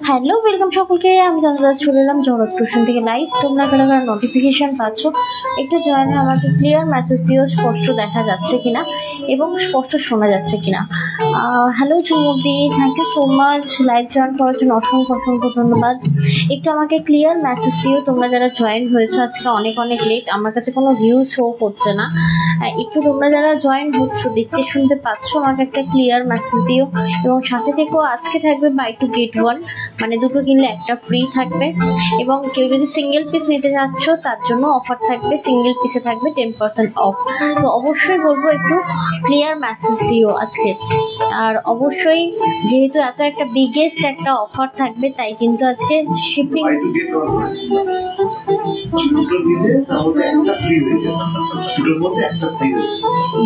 Hello welcome সকলকে, আমি দাদা চলে এলাম জহরত টিউশন থেকে লাইভ। তোমরা কারা কারা নোটিফিকেশান পাচ্ছ একটু জয়েনে আমাকে ক্লিয়ার মেসেজ দিও, স্পষ্ট দেখা যাচ্ছে কিনা এবং স্পষ্ট শোনা যাচ্ছে কিনা। হ্যালো চুমুদি, thank you so much live join করার জন্য অসংখ্য অসংখ্য ধন্যবাদ। একটু আমাকে ক্লিয়ার মেসেজ দিও তোমরা যারা জয়েন হয়েছো। আজকে অনেক অনেক লেট, আমার কাছে কোনো ভিউ শো করছে না। একটু তোমরা যারা জয়েন হচ্ছ, দেখতে শুনতে পাচ্ছ, আমাকে একটা ক্লিয়ার মেসেজ দিও এবং সাথে থেকেও আজকে থাকবে বাই টু গেট ওয়ান, মানে দুটো কিনলে একটা ফ্রি থাকবে। এবং কেউ যদি সিঙ্গেল পিস নিতে যাচ্ছ তার জন্য অফার থাকবে, সিঙ্গেল পিসে থাকবে 10% অফ। তো অবশ্যই বলবো একটু ক্লিয়ার মেসেজ দিও আজকে। আর অবশ্যই যেহেতু এত একটা বিগেস্ট একটা অফার থাকবে, তাই কিন্তু আজকে shipping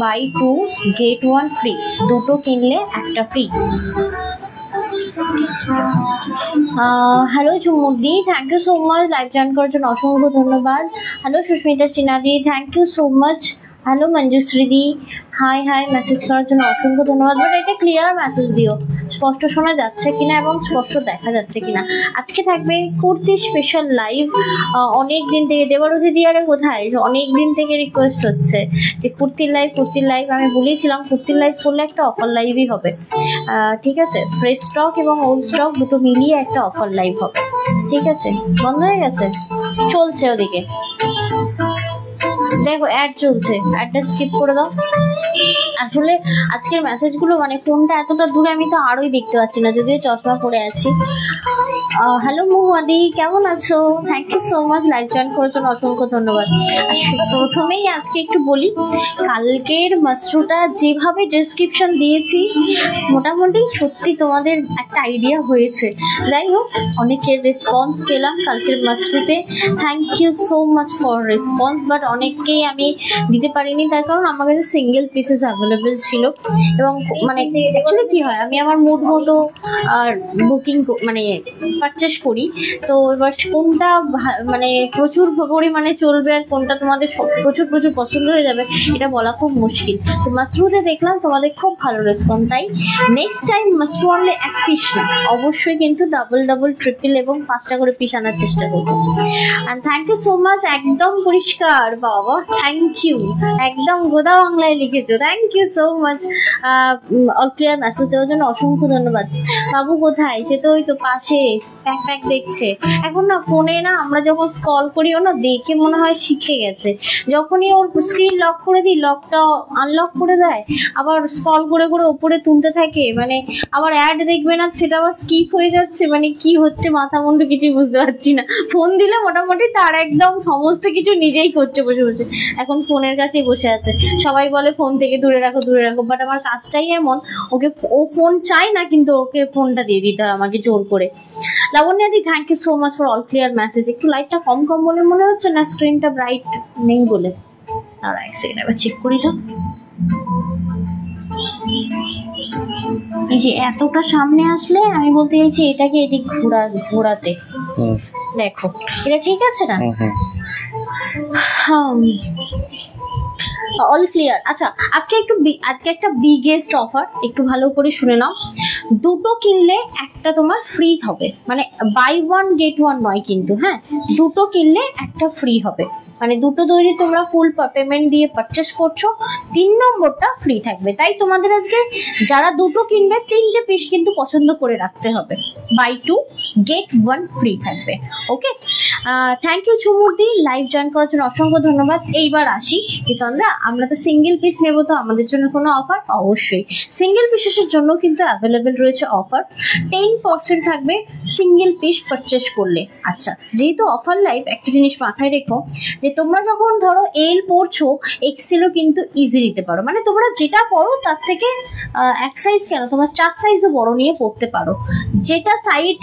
buy two get one free, দুটো কিনলে একটা ফ্রি। হ্যালো চুমুদি, thank you so much live join করার জন্য অসংখ্য ধন্যবাদ। হ্যালো সুস্মিতা সিনহাদি, thank you so much. Hello মঞ্জুশ্রীদি, হাই হাই মেসেজ করার জন্য অসংখ্য ধন্যবাদ। বাট এটা ক্লিয়ার মেসেজ দিও, স্পষ্ট শোনা যাচ্ছে কিনা এবং স্পষ্ট দেখা যাচ্ছে কিনা। আজকে থাকবে কুর্তি স্পেশাল লাইভ। অনেক দিন থেকে দেবারতী দিয়ারে কোথায়, অনেক দিন থেকে রিকোয়েস্ট হচ্ছে যে কুর্তির লাইভ। আমি বলেছিলাম কুর্তির লাইভ করলে একটা অফার লাইভই হবে, ঠিক আছে? ফ্রেশ স্টক এবং ওল্ড স্টক দুটো মিলিয়ে একটা অফার লাইভ হবে, ঠিক আছে? বন্ধ হয়ে গেছে, চলছে ওদিকে, দেখো অ্যাড চলছে, অ্যাডটা স্কিপ করে দাও। আসলে আজকের মেসেজগুলো মানে ফোনটা এতটা দূরে, আমি তো আরোই দেখতে পাচ্ছি না, যদিও চশমা পরে আছি। হ্যালো মহুয়াদি, কেমন আছো? Thank you so much live join করার জন্য অসংখ্য ধন্যবাদ। প্রথমেই আজকে একটু বলি, কালকের মাশরুটা যেভাবে ডেসক্রিপশন দিয়েছি মোটামুটি সত্যি তোমাদের একটা আইডিয়া হয়েছে। যাই হোক, অনেকের রেসপন্স পেলাম কালকের মাশরুতে, thank you so much for response. But অনেককেই আমি দিতে পারিনি, তার কারণ আমার কাছে সিঙ্গেল পিসেস অ্যাভেলেবেল ছিল। এবং মানে অ্যাকচুয়ালি কী হয়, আমি আমার মুড মতো বুকিং মানে পারচেস করি। তো এবার কোনটা মানে প্রচুর পরিমাণে চলবে আর কোনটা তোমাদের প্রচুর পছন্দ হয়ে যাবে এটা বলা খুব মুশকিল। তো মাশরুতে দেখলাম তোমাদের খুব ভালো রেসপন্স, তাই নেক্সট টাইম মাশরু আনলে এক পিস না, অবশ্যই কিন্তু ডাবল ট্রিপল এবং 5টা করে পিস আনার চেষ্টা করবো। And thank you so much, একদম পরিষ্কার বাবা, থ্যাংক ইউ, একদম গোদা বাংলায় লিখেছো, thank you so much all clear message দেওয়ার জন্য অসংখ্য ধন্যবাদ। বাবু কোথায়? সে তো ওই তো পাশে প্যাক দেখছে। এখন না ফোনে না আমরা যখন স্ক্রল করি, ও না দেখে মনে হয় শিখে গেছে। যখনই ওর স্ক্রিন লক করে দিই, লকটা আনলক করে দেয়, আবার স্ক্রল করে ওপরে তুলতে থাকে, মানে আবার অ্যাড দেখবে না, সেটা আবার স্কিপ হয়ে যাচ্ছে, মানে কি হচ্ছে মাথা মুন্ডু কিছুই বুঝতে পারছি না। ফোন দিলে মোটামুটি তার একদম সমস্ত কিছু নিজেই করছে বসে। এখন ফোনের কাছেই বসে আছে। সবাই বলে ফোন থেকে দূরে রাখো, বাট আমার কাজটাই এমন, ও ফোন চাই না, কিন্তু ওকে ফোনটা দিয়ে দিতে হয় আমাকে জোর করে। লাবণ্যাদি, thank you so much for all clear message. একটু লাইটটা কম বলে মনে হচ্ছে না, স্ক্রিনটা ব্রাইট নেই বলে। আর এক সেকেন্ড এবার চেক করি তো। এই যে এতটা সামনে আসলে আমি বলতে চাইছি এটাকে এদিক ঘোরাতে, দেখো এটা ঠিক আছে না? All clear. আচ্ছা, আজকে একটা বিগেস্ট অফার, একটু ভালো করে শুনে নাও। দুটো কিনলে একটা তোমার ফ্রি হবে, মানে বাই ওয়ান গেট ওয়ান নয় কিন্তু, হ্যাঁ, দুটো কিনলে একটা ফ্রি হবে। মানে দুটো দৈরি তোমরা ফুল পেমেন্ট দিয়ে পারচেস করছো, 3 নম্বরটা ফ্রি থাকবে। তাই তোমাদের আজকে যারা দুটো কিনবে 3টে পিস কিন্তু পছন্দ করে রাখতে হবে, buy two get one free থাকবে। ওকে, থ্যাংক ইউ চুমুরদি লাইভ জয়েন করার জন্য অসংখ্য ধন্যবাদ। এইবার আসি, কিন্তু আমরা তো সিঙ্গেল পিস নেবো, তো আমাদের জন্য কোনো অফার? অবশ্যই সিঙ্গেল পিসের জন্য কিন্তু অ্যাভেলেবেল রয়েছে অফার, 10% থাকবে সিঙ্গেল পিস পারচেস করলে। আচ্ছা, যেহেতু অফার লাইভ, একটা জিনিস মাথায় রেখো যে তোমরা যখন ধরো এল পড়ছো, এক্সেলও কিন্তু ইজি নিতে পারো, মানে তোমরা যেটা পড়ো তার থেকে এক সাইজ কেন, তোমরা 4 সাইজও বড় নিয়ে পড়তে পারো। যেটা সাইড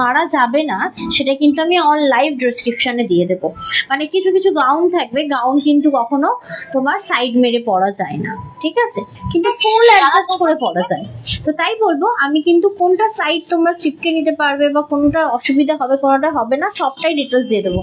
মারা যাবে না সেটা কিন্তু আমি অন লাইভ ডেসক্রিপশনে দিয়ে দেবো। মানে কিছু কিছু গাউন থাকবে, গাউন কিন্তু কখনো তোমার সাইড মেরে পরা যায় না, ঠিক আছে, কিন্তু ফুল অ্যাডজাস্ট করে পরা যায়। তো তাই বলবো আমি কিন্তু কোনটা সাইড তোমরা চিপকে নিতে পারবে বা কোনটা অসুবিধা হবে কোনটা হবে না সবটাই ডিটেলস দিয়ে দেবো।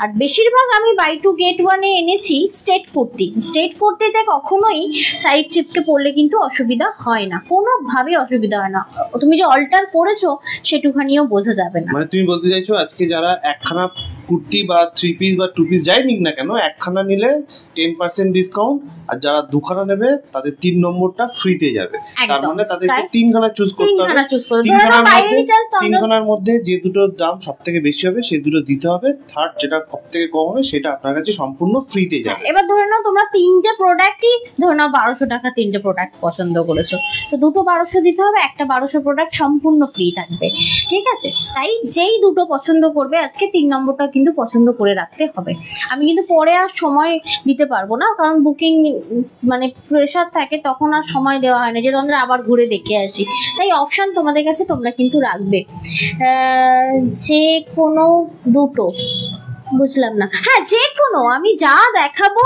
আর বেশিরভাগ আমি বাই 2 get 1 এনেছি স্ট্রেট কুর্তি। স্ট্রেট কুর্তিতে কখনোই সাইড চিপকে পরলে কিন্তু অসুবিধা হয় না, কোনোভাবেই অসুবিধা হয় না। তুমি যে অল্টার করেছো সেটুখানিও বোঝা যাবে না। মানে তুমি বলতে চাইছো আজকে যারা একখানা কুর্তি বা 3 পিস বা 2 পিস যাই নিক না কেন, একখানা নিলে 10% ডিসকাউন্ট, আর যারা দুখানা নেবে তাদের 3 নম্বরটা ফ্রিতে যাবে। তার মানে তাদেরকে 3খানা চুজ করতে হবে। 3খানার মধ্যে যে দুটোর দাম সবথেকে বেশি হবে সেই দুটো দিতে হবে, থার্ড যেটা সবথেকে কম হবে সেটা আপনার কাছে সম্পূর্ণ ফ্রিতে যাবে। এবার ধরে নাও তোমরা 3টে প্রোডাক্টই ধরে নাও 1200 টাকা 3টে প্রোডাক্ট পছন্দ করেছো, তো দুটো 1200 দিতে হবে, একটা 1200 প্রোডাক্ট সম্পূর্ণ ফ্রি থাকবে, ঠিক আছে। তাই যেই দুটো পছন্দ করবে আজকে 3 নম্বরটা কিন্তু পছন্দ করে রাখতে হবে। আমি কিন্তু পরে আর সময় দিতে পারবো না, কারণ বুকিং মানে প্রেশার থাকে, তখন আর সময় দেওয়া হয় না যে তোমরা আবার ঘুরে দেখে আসি। তাই অপশান তোমাদের কাছে তোমরা কিন্তু রাখবে, যে কোনো দুটো, বুঝলাম না। হ্যাঁ, যে কোনো আমি যা দেখাবো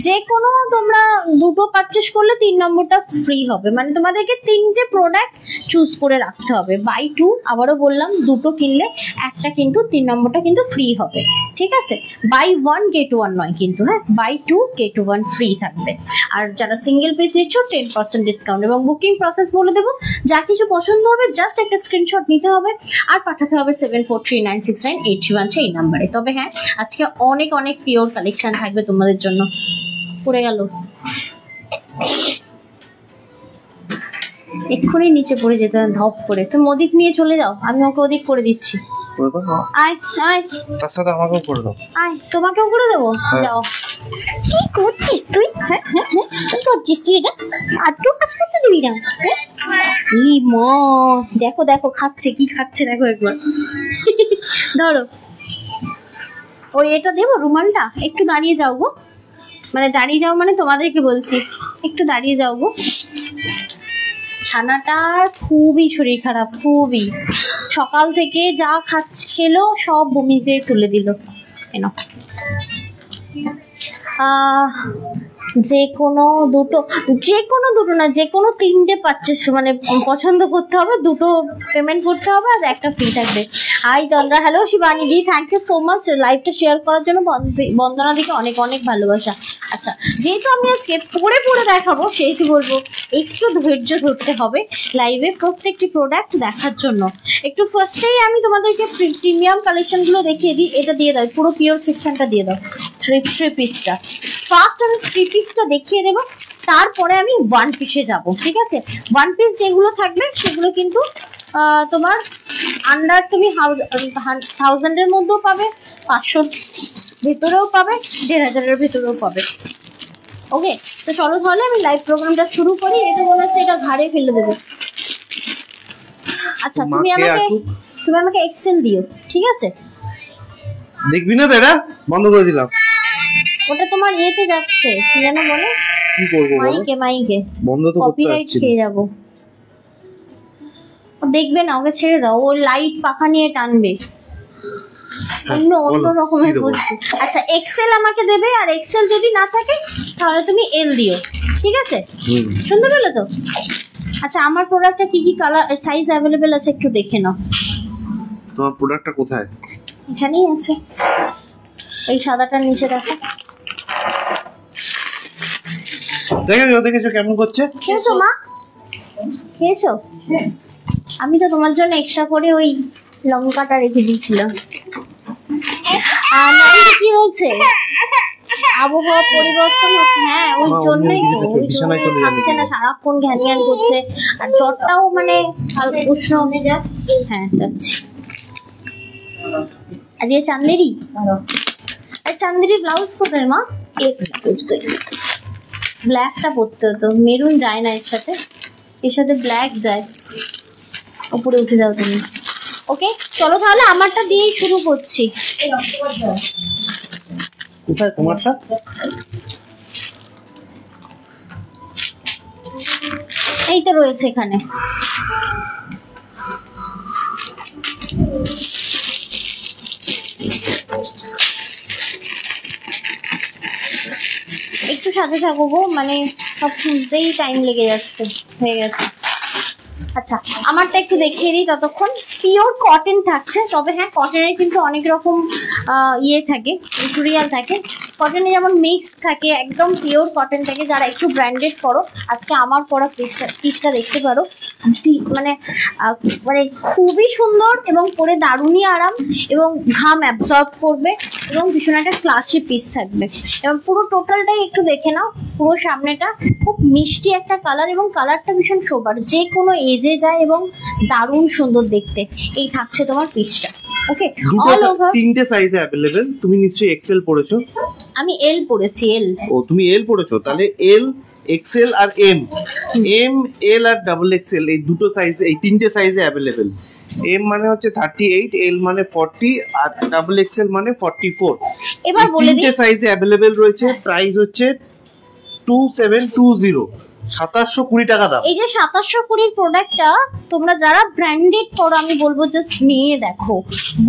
যে কোনো তোমরা দুটো পারচেস করলে 3 নম্বরটা ফ্রি হবে। মানে তোমাদেরকে 3টে প্রোডাক্ট চুজ করে রাখতে হবে। বাই 2, আবারও বললাম, দুটো কিনলে একটা কিন্তু 3 নম্বরটা কিন্তু ফ্রি হবে, ঠিক আছে। বাই 1 get 1 নয় কিন্তু, হ্যাঁ, বাই 2 get 1 ফ্রি থাকবে। আর যারা সিঙ্গেল পিস নিচ্ছ 10% ডিসকাউন্ট। এবং বুকিং প্রসেস বলে দেবো, যা কিছু পছন্দ হবে জাস্ট একটা স্ক্রিনশট নিতে হবে আর পাঠাতে হবে 74396981 এই নাম্বারে। তবে হ্যাঁ, আজকে অনেক অনেক পিওর কালেকশন থাকবে তোমাদের জন্য। পড়ে গেল, এক্ষুনি নিচে পড়ে যেতে হবে ধপ করে। তুমি ওদিক নিয়ে চলে যাও, আমি ওকে ওদিক করে দিচ্ছি। আয় আয়, তার সাথে আমাকেও করে দাও। আয়, তোমাকেও করে দেবো। যাও। কি করছিস তুই? হ্যাঁ হ্যাঁ হ্যাঁ, কি করছিস তুই? এটা আজকে কাজ করতে দিবি না? কি মা, দেখো দেখো খাচ্ছে, কি খাচ্ছে দেখো একবার। ধরো, ওর এটা দেবো রুমালটা। একটু দাঁড়িয়ে যাও গো, মানে দাঁড়িয়ে যাও মানে তোমাদেরকে বলছি, একটু দাঁড়িয়ে যাও গো। ছানাটার খুবই শরীর খারাপ, খুবই। সকাল থেকে যা খেলো সব বমিতে তুলে দিল। কেন যে কোনো দুটো না, যে কোনো 3টে পারচেস মানে পছন্দ করতে হবে, দুটো পেমেন্ট করতে হবে আর একটা ফ্রি থাকবে। Hi Tandra, hello Shivani di, thank you so much লাইভটা শেয়ার করার জন্য। বন্দনা দিকে অনেক অনেক ভালোবাসা। আচ্ছা, যেহেতু আমি আজকে পরে দেখাবো সেহেতু বলবো একটু ধৈর্য ধরতে হবে লাইভে প্রত্যেকটি প্রোডাক্ট দেখার জন্য। একটু ফার্স্টেই আমি তোমাদেরকে প্রিমিয়াম কালেকশনগুলো দেখিয়ে দিই। এটা দিয়ে দাও, পুরো পিওর সেকশনটা দিয়ে দাও। থ্রি পিসটা ফার্স্ট আমি 3 পিসটা দেখিয়ে দেবো, তারপরে আমি 1 পিসে যাব, ঠিক আছে। 1 পিস যেগুলো থাকবে সেগুলো কিন্তু তোমার আন্ডার তুমি 1000-এর মধ্যেও পাবে, 500-র ভেতরেও পাবে, 1500-এর ভেতরেও পাবে। ওকে, তো চলো তাহলে আমি লাইভ প্রোগ্রামটা শুরু করি। এটা মনে হচ্ছে এটা ঘাড়ে ফেলে দেবো। আচ্ছা, তুমি আমাকে এক্সেল দিও, ঠিক আছে। দেখবি না তো, এটা বন্ধ করে দিলাম। ওটা তোমার এতে যাচ্ছে, কি যেন বলে, কি করব মাইকে বন্ধ তো করতে কপিরাইট খেয়ে যাবো। দেখবে না, ওকে ছেড়ে দাও, ও লাইট পাখা নিয়ে টানবে, অন্য রকমের বস্তু। আচ্ছা, এক্সেল আমাকে দেবে, আর এক্সেল যদি না থাকে তাহলে তুমি এল দিও, ঠিক আছে। শুনতে পেলে তো? আচ্ছা, আমার প্রোডাক্টটা কি কি কালার সাইজ অ্যাভেলেবেল আছে একটু দেখে নাও। তোমার প্রোডাক্টটা কোথায়? এখানেই আছে, এই সাদাটার নিচে দেখো। দেখেছো কেমন করছে? খেয়েছো মা? খেয়েছো? আমি তো তোমার জন্য এক্সট্রা করে ওই লঙ্কাটা রেখে দিয়েছিলাম। আর কি বলছে, আবহাওয়া পরিবর্তন হচ্ছে, হ্যাঁ ওই জন্যই তো, ওই জন্য থাকছে না, সারাক্ষণ ঘ্যানিয়ান করছে। আর জ্বরটাও মানে উষ্ণ। হ্যাঁ যাচ্ছি। আজকে চান্দেরি, চান্দেরি ব্লাউজ কোথায় মা? ব্ল্যাকটা পরতে হতো, মেরুন যায় না এর সাথে, এর সাথে ব্ল্যাক যায়। উপরে উঠে যাও তুমি। ওকে, চলো তাহলে আমারটা দিয়েই শুরু করছি। কোথায় তোমারটা? এই তো রয়েছে এখানে। একটু সাথে থাকো গো, মানে সব শুনতেই টাইম লেগে যাচ্ছে, হয়ে গেছে। আচ্ছা আমারটা একটু দেখিয়ে দিই ততক্ষণ। পিওর কটন থাকছে, তবে হ্যাঁ কটনের কিন্তু অনেক রকম ইয়ে থাকে, মেটেরিয়াল থাকে। কটনে যেমন মিক্সড থাকে, একদম পিওর কটন থাকে। যারা একটু ব্র্যান্ডেড করো, আজকে আমার পরা পিসটা দেখতে পারো, মানে মানে খুবই সুন্দর এবং পরে দারুণই আরাম এবং ঘাম অ্যাবজর্ব করবে এবং ভীষণ একটা ক্লাসি পিস থাকবে। এবং পুরো টোটালটাই একটু দেখে নাও, পুরো সামনেটা খুব মিষ্টি একটা কালার এবং কালারটা ভীষণ সোবার, যে কোনো এজে যায় এবং দারুণ সুন্দর দেখতে। এই থাকছে তোমার পিসটা। ওকে, অল ওভার তিনটে সাইজে अवेलेबल। তুমি নিশ্চয়ই এক্সেল পড়েছো? আমি এল পড়েছি, এল। ও তুমি এল পড়েছো, তাহলে এল, এক্সেল আর এম, এল আর ডাবল এক্সেল এই দুটো সাইজে, এই তিনটে সাইজে अवेलेबल। এম মানে হচ্ছে 38, এল মানে 40 আর ডাবল এক্সেল মানে 44। এবার বলে দিই তিনটে সাইজে अवेलेबल রয়েছে। প্রাইস হচ্ছে 2720, 2720 টাকা দাম। এই যে 2720 প্রোডাক্টটা তোমরা যারা ব্র্যান্ডেড করো, আমি বলবো জাস্ট নিয়ে দেখো,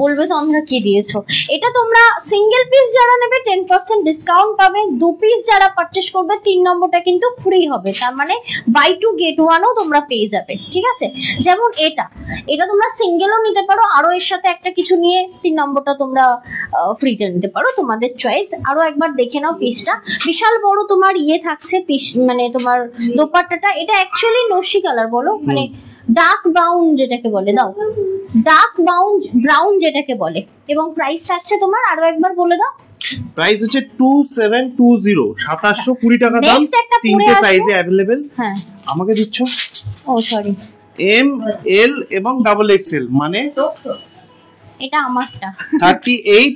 বলবে তো আমরা কি দিয়েছো। এটা তোমরা সিঙ্গেল পিস যারা নেবে 10% ডিসকাউন্ট পাবে, 2 পিস যারা পারচেস করবে 3 নম্বরটা কিন্তু ফ্রি হবে। তার মানে বাই 2 গেট 1ও তোমরা পেয়ে যাবে, ঠিক আছে। যেমন এটা তোমরা সিঙ্গেলও নিতে পারো, আরো এর সাথে একটা কিছু নিয়ে 3 নম্বরটা তোমরা ফ্রিতে নিতে পারো, তোমাদের চয়েস। আরো একবার দেখে নাও পিসটা, বিশাল বড় তোমার ইয়ে থাকছে পিস, মানে তোমার দোপাট্টাটা। এটা অ্যাকচুয়ালি নস্যি কালার বলো, মানে ডার্ক ব্রাউন যেটাকে বলে, দাও ডার্ক ব্রাউন যেটাকে বলে। এবং প্রাইস থাকছে তোমার, আরো একবার বলে দাও, প্রাইস হচ্ছে 2720, 2720 টাকা দাম। তিনটে সাইজে अवेलेबल। হ্যাঁ আমাকে দিচ্ছ? ও সরি, এম, এল এবং ডাবল এক্সেল, মানে এটা আমারটা 38,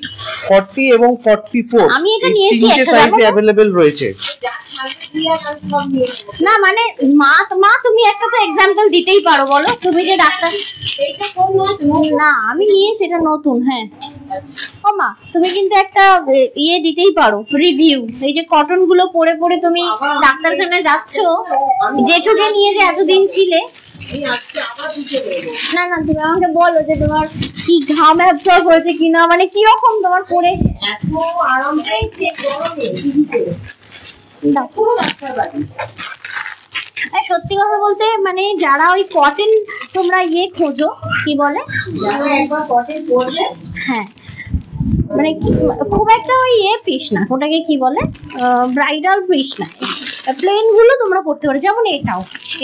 40 এবং 44। আমি এটা নিয়েছি, তিনটে সাইজে अवेलेबल রয়েছে। না মানে মা তুমি একটা তো एग्जांपल দিতেই পারো, বলো তুমি যে ডাক্তার। এইটা কোন নতুন? না আমি নিয়েছি, এটা নতুন। হ্যাঁ ও মা, তুমি কিন্তু একটা ইয়ে দিতেই পারো, রিভিউ। এই যে কটন গুলো পরে পরে তুমি ডাক্তারখানায় যাচ্ছ, জেঠুকে নিয়ে যে এতদিন ছিলে। না না তুমি আমাকে বলো যে তোমার কি ঘাম অ্যাবজর্ব হয়েছে কিনা, মানে কি রকম তোমার পরে এত আরাম পেয়েছে গরমে। সত্যি কথা বলতে মানে যারা ওই কটন তোমরা ইয়ে খোঁজো, কি বলে, হ্যাঁ মানে খুব একটা ওই ইয়ে পিস না, ওটাকে কি বলে, ব্রাইডাল পিস না, প্লেন গুলো তোমরা পড়তে পারো। যেমন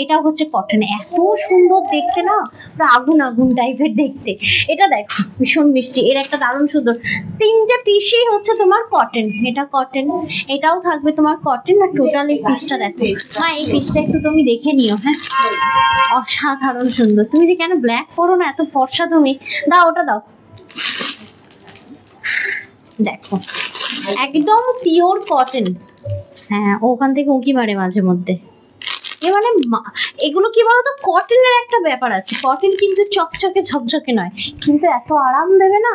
এটাও হচ্ছে কটন, এত সুন্দর দেখতে না, পুরো আগুন আগুন টাইপের দেখতে। এটা দেখো ভীষণ মিষ্টি, এর একটা দারুণ সুন্দর। তিনটে পিসই হচ্ছে তোমার কটন, এটা কটন, এটাও থাকবে তোমার কটন। আর টোটাল এই পিসটা দেখো মা, এই পিসটা একটু তুমি দেখে নিও। হ্যাঁ অসাধারণ সুন্দর। তুমি যে কেন ব্ল্যাক পরো না, এত ফর্সা তুমি, দাও ওটা দাও। দেখো একদম পিওর কটন। হ্যাঁ ওখান থেকে উঁকি মারে মাঝে মধ্যে। এ মানে এগুলো কি বলতো, কটনের একটা ব্যাপার আছে, কটন কিন্তু চকচকে ঝকঝকে নয়, কিন্তু এত আরাম দেবে না।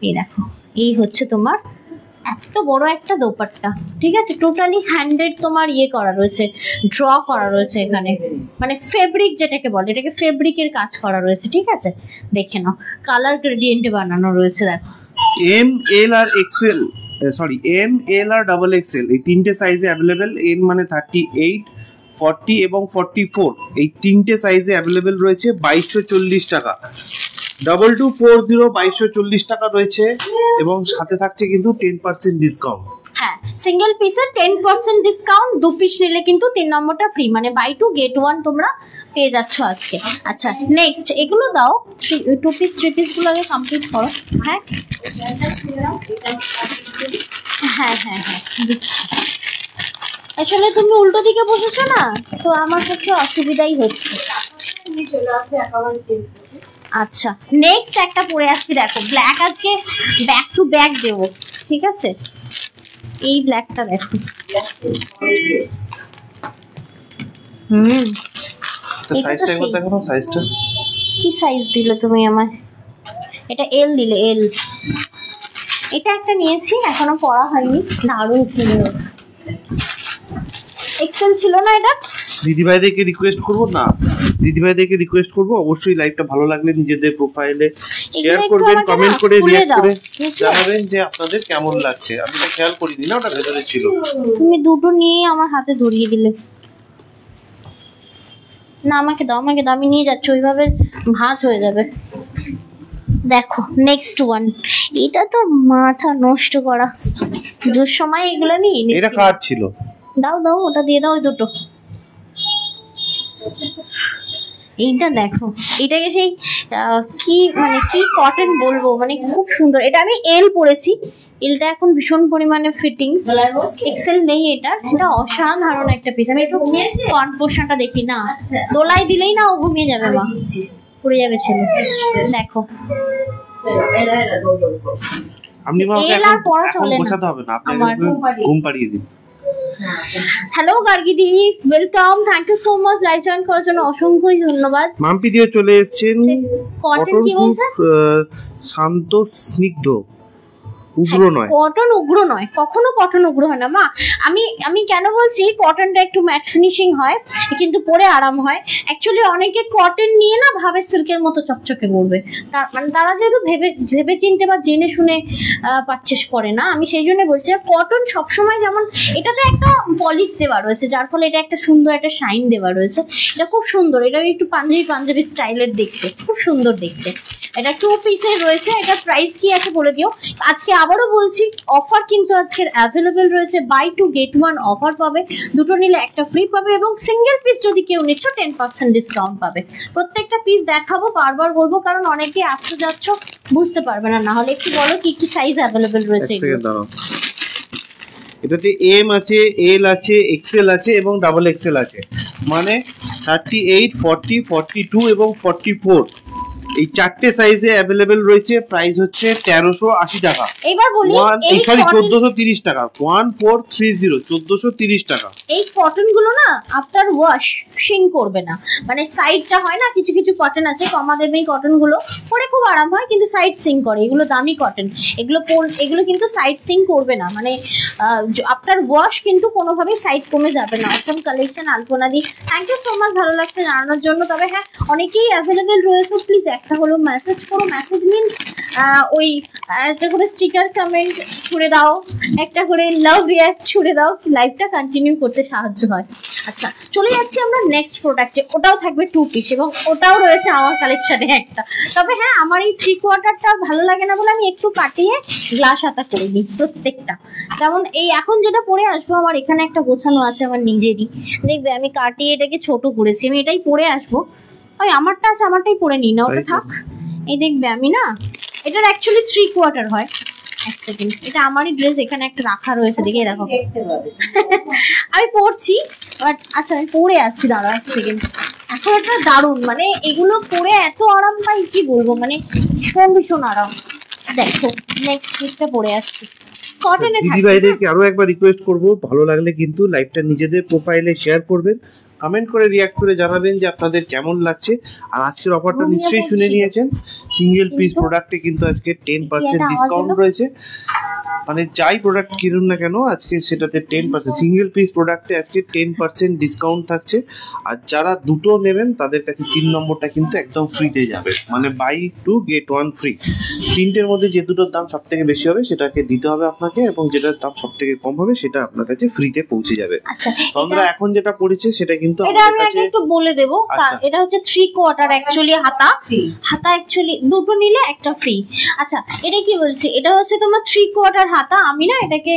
এই দেখো, এই হচ্ছে তোমার এত বড় একটা দোপাট্টা, ঠিক আছে। টোটালি হ্যান্ডেড তোমার ইয়ে করা রয়েছে, ড্র করা রয়েছে এখানে, মানে ফেব্রিক যেটাকে বলে, এটাকে ফেব্রিকের কাজ করা রয়েছে, ঠিক আছে। দেখে নাও, কালার গ্রেডিয়েন্টে বানানো রয়েছে। দেখো এম, এল আর এক্সেল, সরি এম, এল আর ডাবল এক্সেল এই তিনটে সাইজে अवेलेबल। এম মানে 38, 40 এবং 44 এই তিনটে সাইজে अवेलेबल রয়েছে 2240 টাকা। 2240 2240 টাকা রয়েছে এবং সাথে থাকছে কিন্তু 10% ডিসকাউন্ট। হ্যাঁ সিঙ্গেল পিসে 10% ডিসকাউন্ট, 2 পিস নিলে কিন্তু 3 নম্বরটা ফ্রি, মানে বাই 2 গেট 1 তোমরা পেয়ে যাচ্ছ আজকে। আচ্ছা নেক্সট এগুলো দাও, 2 পিস 3 পিস গুলো আগে কমপ্লিট করো। হ্যাঁ হ্যাঁ হ্যাঁ হ্যাঁ দিচ্ছি। আসলে তুমি উল্টো দিকে বসেছো না, তো আমার পক্ষে অসুবিধাই হচ্ছে। আচ্ছা নেক্সট একটা পরে আসছি, দেখো ব্ল্যাক, আজকে ব্যাক টু ব্যাক দেবো, ঠিক আছে। এই ব্ল্যাকটা দেখো, সাইজটা একবার দেখো না, সাইজটা কি সাইজ দিলে তুমি আমায়? এটা এল দিলে, এল। এটা একটা নিয়েছি, এখনো পরা হয়নি, দারুণ সুন্দর। এক্সেল ছিল না এটা? দিদিভাইদেরকে রিকোয়েস্ট করবো না, দিদিভাইদেরকে রিকোয়েস্ট করবো অবশ্যই লাইভটা ভালো লাগলে নিজেদের প্রোফাইলে শেয়ার করবেন, কমেন্ট করে রিঅ্যাক্ট করে জানাবেন যে আপনাদের কেমন লাগছে। আমি তো খেয়াল করিনি না, ওটা ভেতরে ছিল। তুমি দুটো নিয়ে আমার হাতে ধরিয়ে দিলে। না আমাকে দাও, আমাকে দাও, আমি নিয়ে যাচ্ছি, ওইভাবে ভাঁজ হয়ে যাবে। দেখো নেক্সট ওয়ান, এটা তো মাথা নষ্ট করা, পুজোর সময় এগুলো আমি এনেছি। এটা কার ছিল? দাও দাও, ওটা দিয়ে দাও, ওই দুটো। এইটা দেখো, এটাকে সেই কি মানে কি কটন বলবো, মানে খুব সুন্দর। এটা আমি এল পরেছি, এলটা এখন ভীষণ পরিমাণে ফিটিংস, এক্সেল নেই এটা। এটা অসাধারণ একটা পিস। আমি একটু ফ্রন্ট পোর্শনটা দেখি না, দোলাই দিলেই না ও ঘুমিয়ে যাবে, মা পড়ে যাবে ছেলে। দেখো আপনি গোছাতে হবে না, আপনি ঘুম পাড়িয়ে দিন। হ্যালো গার্গিদি, welcome, thank you so much live join করার জন্য, অসংখ্য ধন্যবাদ। মাম্পি দিয়ে চলে এসেছেন। কটন কি বলছে? শান্ত স্নিগ্ধ, উগ্র নয়। কটন উগ্র নয়, কখনো কটন উগ্র হয় না মা। আমি কেন বলছি, কটনটা একটু ম্যাট ফিনিশিং হয় কিন্তু পরে আরাম হয়। অ্যাকচুয়ালি অনেকে কটন নিয়ে না ভাবে সিল্কের মতো চকচকে করবে, মানে তারা যেহেতু ভেবে চিনতে বা জেনে শুনে পারচেস করে না। আমি সেই জন্য বলছি কটন সবসময়, যেমন এটাতে একটা পলিশ দেওয়া রয়েছে যার ফলে এটা একটা সুন্দর একটা শাইন দেওয়া রয়েছে। এটা খুব সুন্দর, এটা একটু পাঞ্জাবি স্টাইলের দেখতে, খুব সুন্দর দেখতে। এটা 2 পিসের রয়েছে। এটা প্রাইস কি আছে বলে দিও। আজকে আবারও বলছি, অফার কিন্তু আজকের অ্যাভেলেবেল রয়েছে, বাই 2 get 1 অফার পাবে, দুটো নিলে একটা ফ্রি পাবে, এবং সিঙ্গেল পিস যদি কেউ নিচ্ছ 10% ডিসকাউন্ট পাবে। প্রত্যেকটা পিস দেখাবো, বারবার বলবো, কারণ অনেকে আসতে যাচ্ছ বুঝতে পারবে না। হলে একটু বলো কি কি সাইজ অ্যাভেলেবেল রয়েছে। এটাতে এম আছে, এল আছে, এক্সেল আছে এবং ডাবল এক্সেল আছে, মানে 38, 40, 42 এবং 44 এই চারটে সাইজে অ্যাভেলেবেল রয়েছে। প্রাইস হচ্ছে 1380 টাকা। এবার বলি, এই সরি 1430 টাকা, 1430, 1430 টাকা। এই কটন গুলো না আফটার ওয়াশ শিং করবে না, মানে সাইডটা হয় না, কিছু কিছু কটন আছে কমা দামি কটন গুলো পরে খুব আরাম হয় কিন্তু সাইড সিং করে। এগুলো দামি কটন, এগুলো কিন্তু সাইড সিং করবে না, মানে আফটার ওয়াশ কিন্তু কোনোভাবেই সাইড কমে যাবে না। অসম কালেকশন, আলপনা দি, থ্যাংক ইউ সো মাচ, ভালো লাগছে জানানোর জন্য। তবে হ্যাঁ, অনেকেই অ্যাভেলেবেল রয়েছে, প্লিজ একটা হলো মেসেজ করো। মেসেজ মিনস ওই একটা করে স্টিকার কমেন্ট ছুড়ে দাও, একটা করে লাভ রিয়াক্ট ছুড়ে দাও, লাইভটা কন্টিনিউ করতে সাহায্য হয়। আচ্ছা, চলে যাচ্ছি আমরা নেক্সট প্রোডাক্টে। ওটাও থাকবে 2 পিস এবং ওটাও রয়েছে আমার কালেকশনে একটা। তবে হ্যাঁ, আমার এই 3/4টা ভালো লাগে না বলে আমি একটু কাটিয়ে গ্লাস হাতা করে দিই প্রত্যেকটা। যেমন এই এখন যেটা পরে আসবো, আমার এখানে একটা গোছানো আছে আমার নিজেরই, দেখবে আমি কাটিয়ে এটাকে ছোট করেছি। আমি এটাই পরে আসবো, ওই আমারটা আছে, আমারটাই পরে নিই না, ওটা থাক। এই দেখবে আমি না, এটার অ্যাকচুয়ালি 3/4 হয়। এক সেকেন্ড, এটা আমারই ড্রেস, এখানে একটা রাখা রয়েছে, দেখে দেখো আমি পরছি, বাট আচ্ছা আমি পরে আসছি, দাঁড়া এক সেকেন্ড। এখন একটা দারুণ, মানে এগুলো পরে এত আরাম পাই কি বলবো, মানে ভীষণ ভীষণ আরাম। দেখো নেক্সট পিসটা পরে আসছি, কটনে। দিদিভাইদেরকে আরো একবার রিকোয়েস্ট করব, ভালো লাগলে কিন্তু লাইভটা নিজেদের প্রোফাইলে শেয়ার করবেন, কমেন্ট করে রিঅ্যাক্ট করে জানাবেন যে আপনাদের কেমন লাগছে। আর আজকের অফারটা নিশ্চয়ই শুনে নিয়েছেন, সিঙ্গেল পিস প্রোডাক্টে কিন্তু আজকে 10% ডিসকাউন্ট রয়েছে। মানে যাই প্রোডাক্ট কিনুন না কেন আজকে সেটাতে 10%, সিঙ্গেল পিস প্রোডাক্টে আজকে 10% ডিসকাউন্ট থাকছে। আর যারা দুটো নেবেন তাদের কাছে 3 নম্বরটা কিন্তু একদম ফ্রিতে যাবে, মানে বাই 2 get 1 ফ্রি। তিনটের মধ্যে যে দুটোর দাম সব থেকে বেশি হবে সেটাকে দিতে হবে আপনাকে, এবং যেটার দাম সব থেকে কম হবে সেটা আপনার কাছে ফ্রিতে পৌঁছে যাবে। আমরা এখন যেটা পড়েছে সেটা কিন্তু এটা আমি আগে একটু বলে দেব। এটা হচ্ছে 3/4 অ্যাকচুয়ালি হাতা অ্যাকচুয়ালি দুটো নিলে একটা ফ্রি। আচ্ছা, এটা কি বলছে, এটা হচ্ছে তোমার 3/4 হাতা। আমি না এটাকে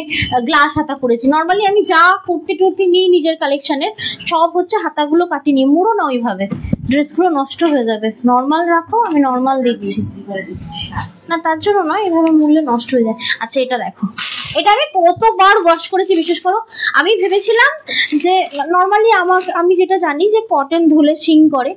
গ্লাস হাতা করেছি। নর্মালি আমি যা কুর্তি টুর্তি নিই নিজের কালেকশনের সব হচ্ছে হাতাগুলো কাটি নিই, মুড়ো না ওইভাবে, ড্রেসগুলো নষ্ট হয়ে যাবে। নর্মাল রাখো, আমি নর্মাল দিচ্ছি না, তার জন্য নয়, এভাবে মুড়লে নষ্ট হয়ে যায়। আচ্ছা, এটা দেখো, এটা আমি কতবার ওয়াশ করেছি বিশেষ করো। আমি ভেবেছিলাম যে নর্মালি আমি যেটা জানি যে কটন ধুলে সিং করে,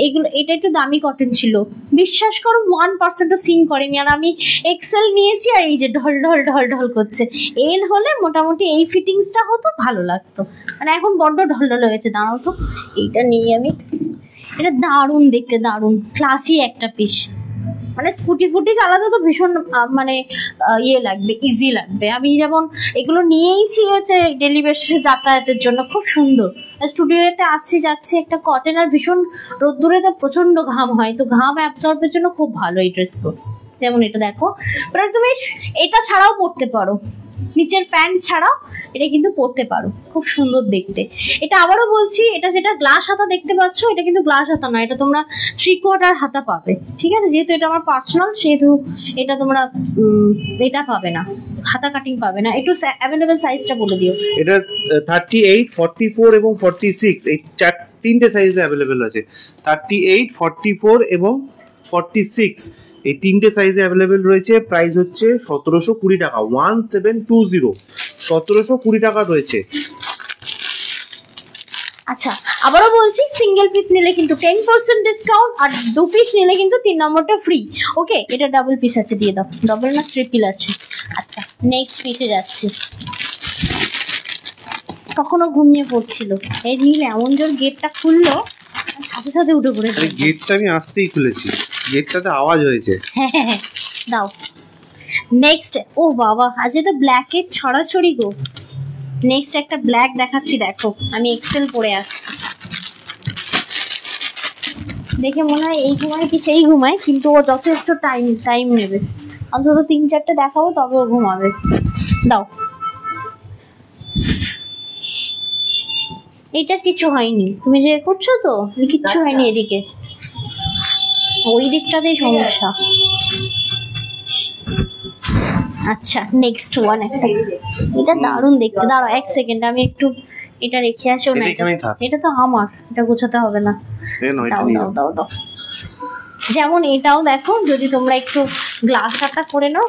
এইগুলো এটা একটু দামি কটন ছিল, বিশ্বাস করো 1%ও সিং করেনি। আর আমি এক্সেল নিয়েছি আর এই যে ঢল ঢল ঢল ঢল করছে। এল হলে মোটামুটি এই ফিটিংসটা হতো, ভালো লাগতো, মানে এখন বড্ড ঢল ঢল হয়েছে। দাঁড়াও তো, এইটা নিয়ে আমি, এটা দারুণ দেখতে, দারুণ ক্লাসি একটা পিস, মানে স্কুটি চালাতে তো ভীষণ মানে ইয়ে লাগবে, ইজি লাগবে। আমি যেমন এগুলো নিয়েইছি হচ্ছে ডেলি বেসিসে যাতায়াতের জন্য, খুব সুন্দর স্টুডিওতে আসছি যাচ্ছি, একটা কটন, আর ভীষণ রোদ্দুরে তো প্রচন্ড ঘাম হয়, তো ঘাম অ্যাবসর্বের জন্য খুব ভালো এই ড্রেসগুলো। যেমন এটা দেখো, এবার তুমি এটা ছাড়াও পরতে পারো, নিচের প্যান্ট ছাড়াও এটা কিন্তু পরতে পারো, খুব সুন্দর দেখতে। এটা আবারও বলছি, এটা যেটা গ্লাস হাতা দেখতে পাচ্ছ, এটা কিন্তু গ্লাস হাতা নয়, এটা তোমরা 3/4 হাতা পাবে, ঠিক আছে? যেহেতু এটা আমার পার্সোনাল, সেহেতু এটা তোমরা এটা পাবে না, হাতা কাটিং পাবে না। একটু অ্যাভেলেবেল সাইজটা বলে দিও। এটা 38, 44 এবং 46 এই তিনটে সাইজে অ্যাভেলেবেল আছে। 38, 44 এবং 46 এই তিনটে সাইজে অ্যাভেলেবেল রয়েছে। প্রাইস হচ্ছে 1720 টাকা, 1720, 1720 টাকা রয়েছে। আচ্ছা, আবারও বলছি, সিঙ্গেল পিস নিলে কিন্তু 10% ডিসকাউন্ট, আর 2 পিস নিলে কিন্তু 3 নম্বরটা ফ্রি। ওকে, এটা ডাবল পিস আছে, দিয়ে দাও। ডাবল না ট্রিপল আছে। আচ্ছা, নেক্সট পিসে যাচ্ছি। কখনো ঘুমিয়ে পড়ছিল, এই নীল এমন জোর গেটটা খুললো, সাথে সাথে উঠে পড়েছে। গেটটা আমি আসতেই খুলেছি, গেটটাতে আওয়াজ হয়েছে। হ্যাঁ, দাও নেক্সট। ও বাবা, আজ তো ব্ল্যাকের ছড়াছড়ি গো। নেক্সট একটা ব্ল্যাক দেখাচ্ছি, দেখো আমি এক্সেল পরে আসছি। দেখে মনে হয় এই ঘুমায় কি সেই ঘুমায়, কিন্তু ও যথেষ্ট টাইম নেবে, অন্তত 3-4টে দেখাবো তবে ও ঘুমাবে। দাও, এইটা কিছু হয়নি, তুমি যে করছো তো কিচ্ছু হয়নি, এদিকে ওই দিকটাতেই সমস্যা। আচ্ছা, নেক্সট ওয়ান একটা, এটা দারুণ দেখতে। দাঁড়াও 1 সেকেন্ড, আমি একটু এটা রেখে আসো না, এটা তো আমার, এটা গোছাতে হবে না। দাও দাও দাও দাও। যেমন এটাও দেখো, যদি তোমরা একটু গ্লাস হাতা করে নাও,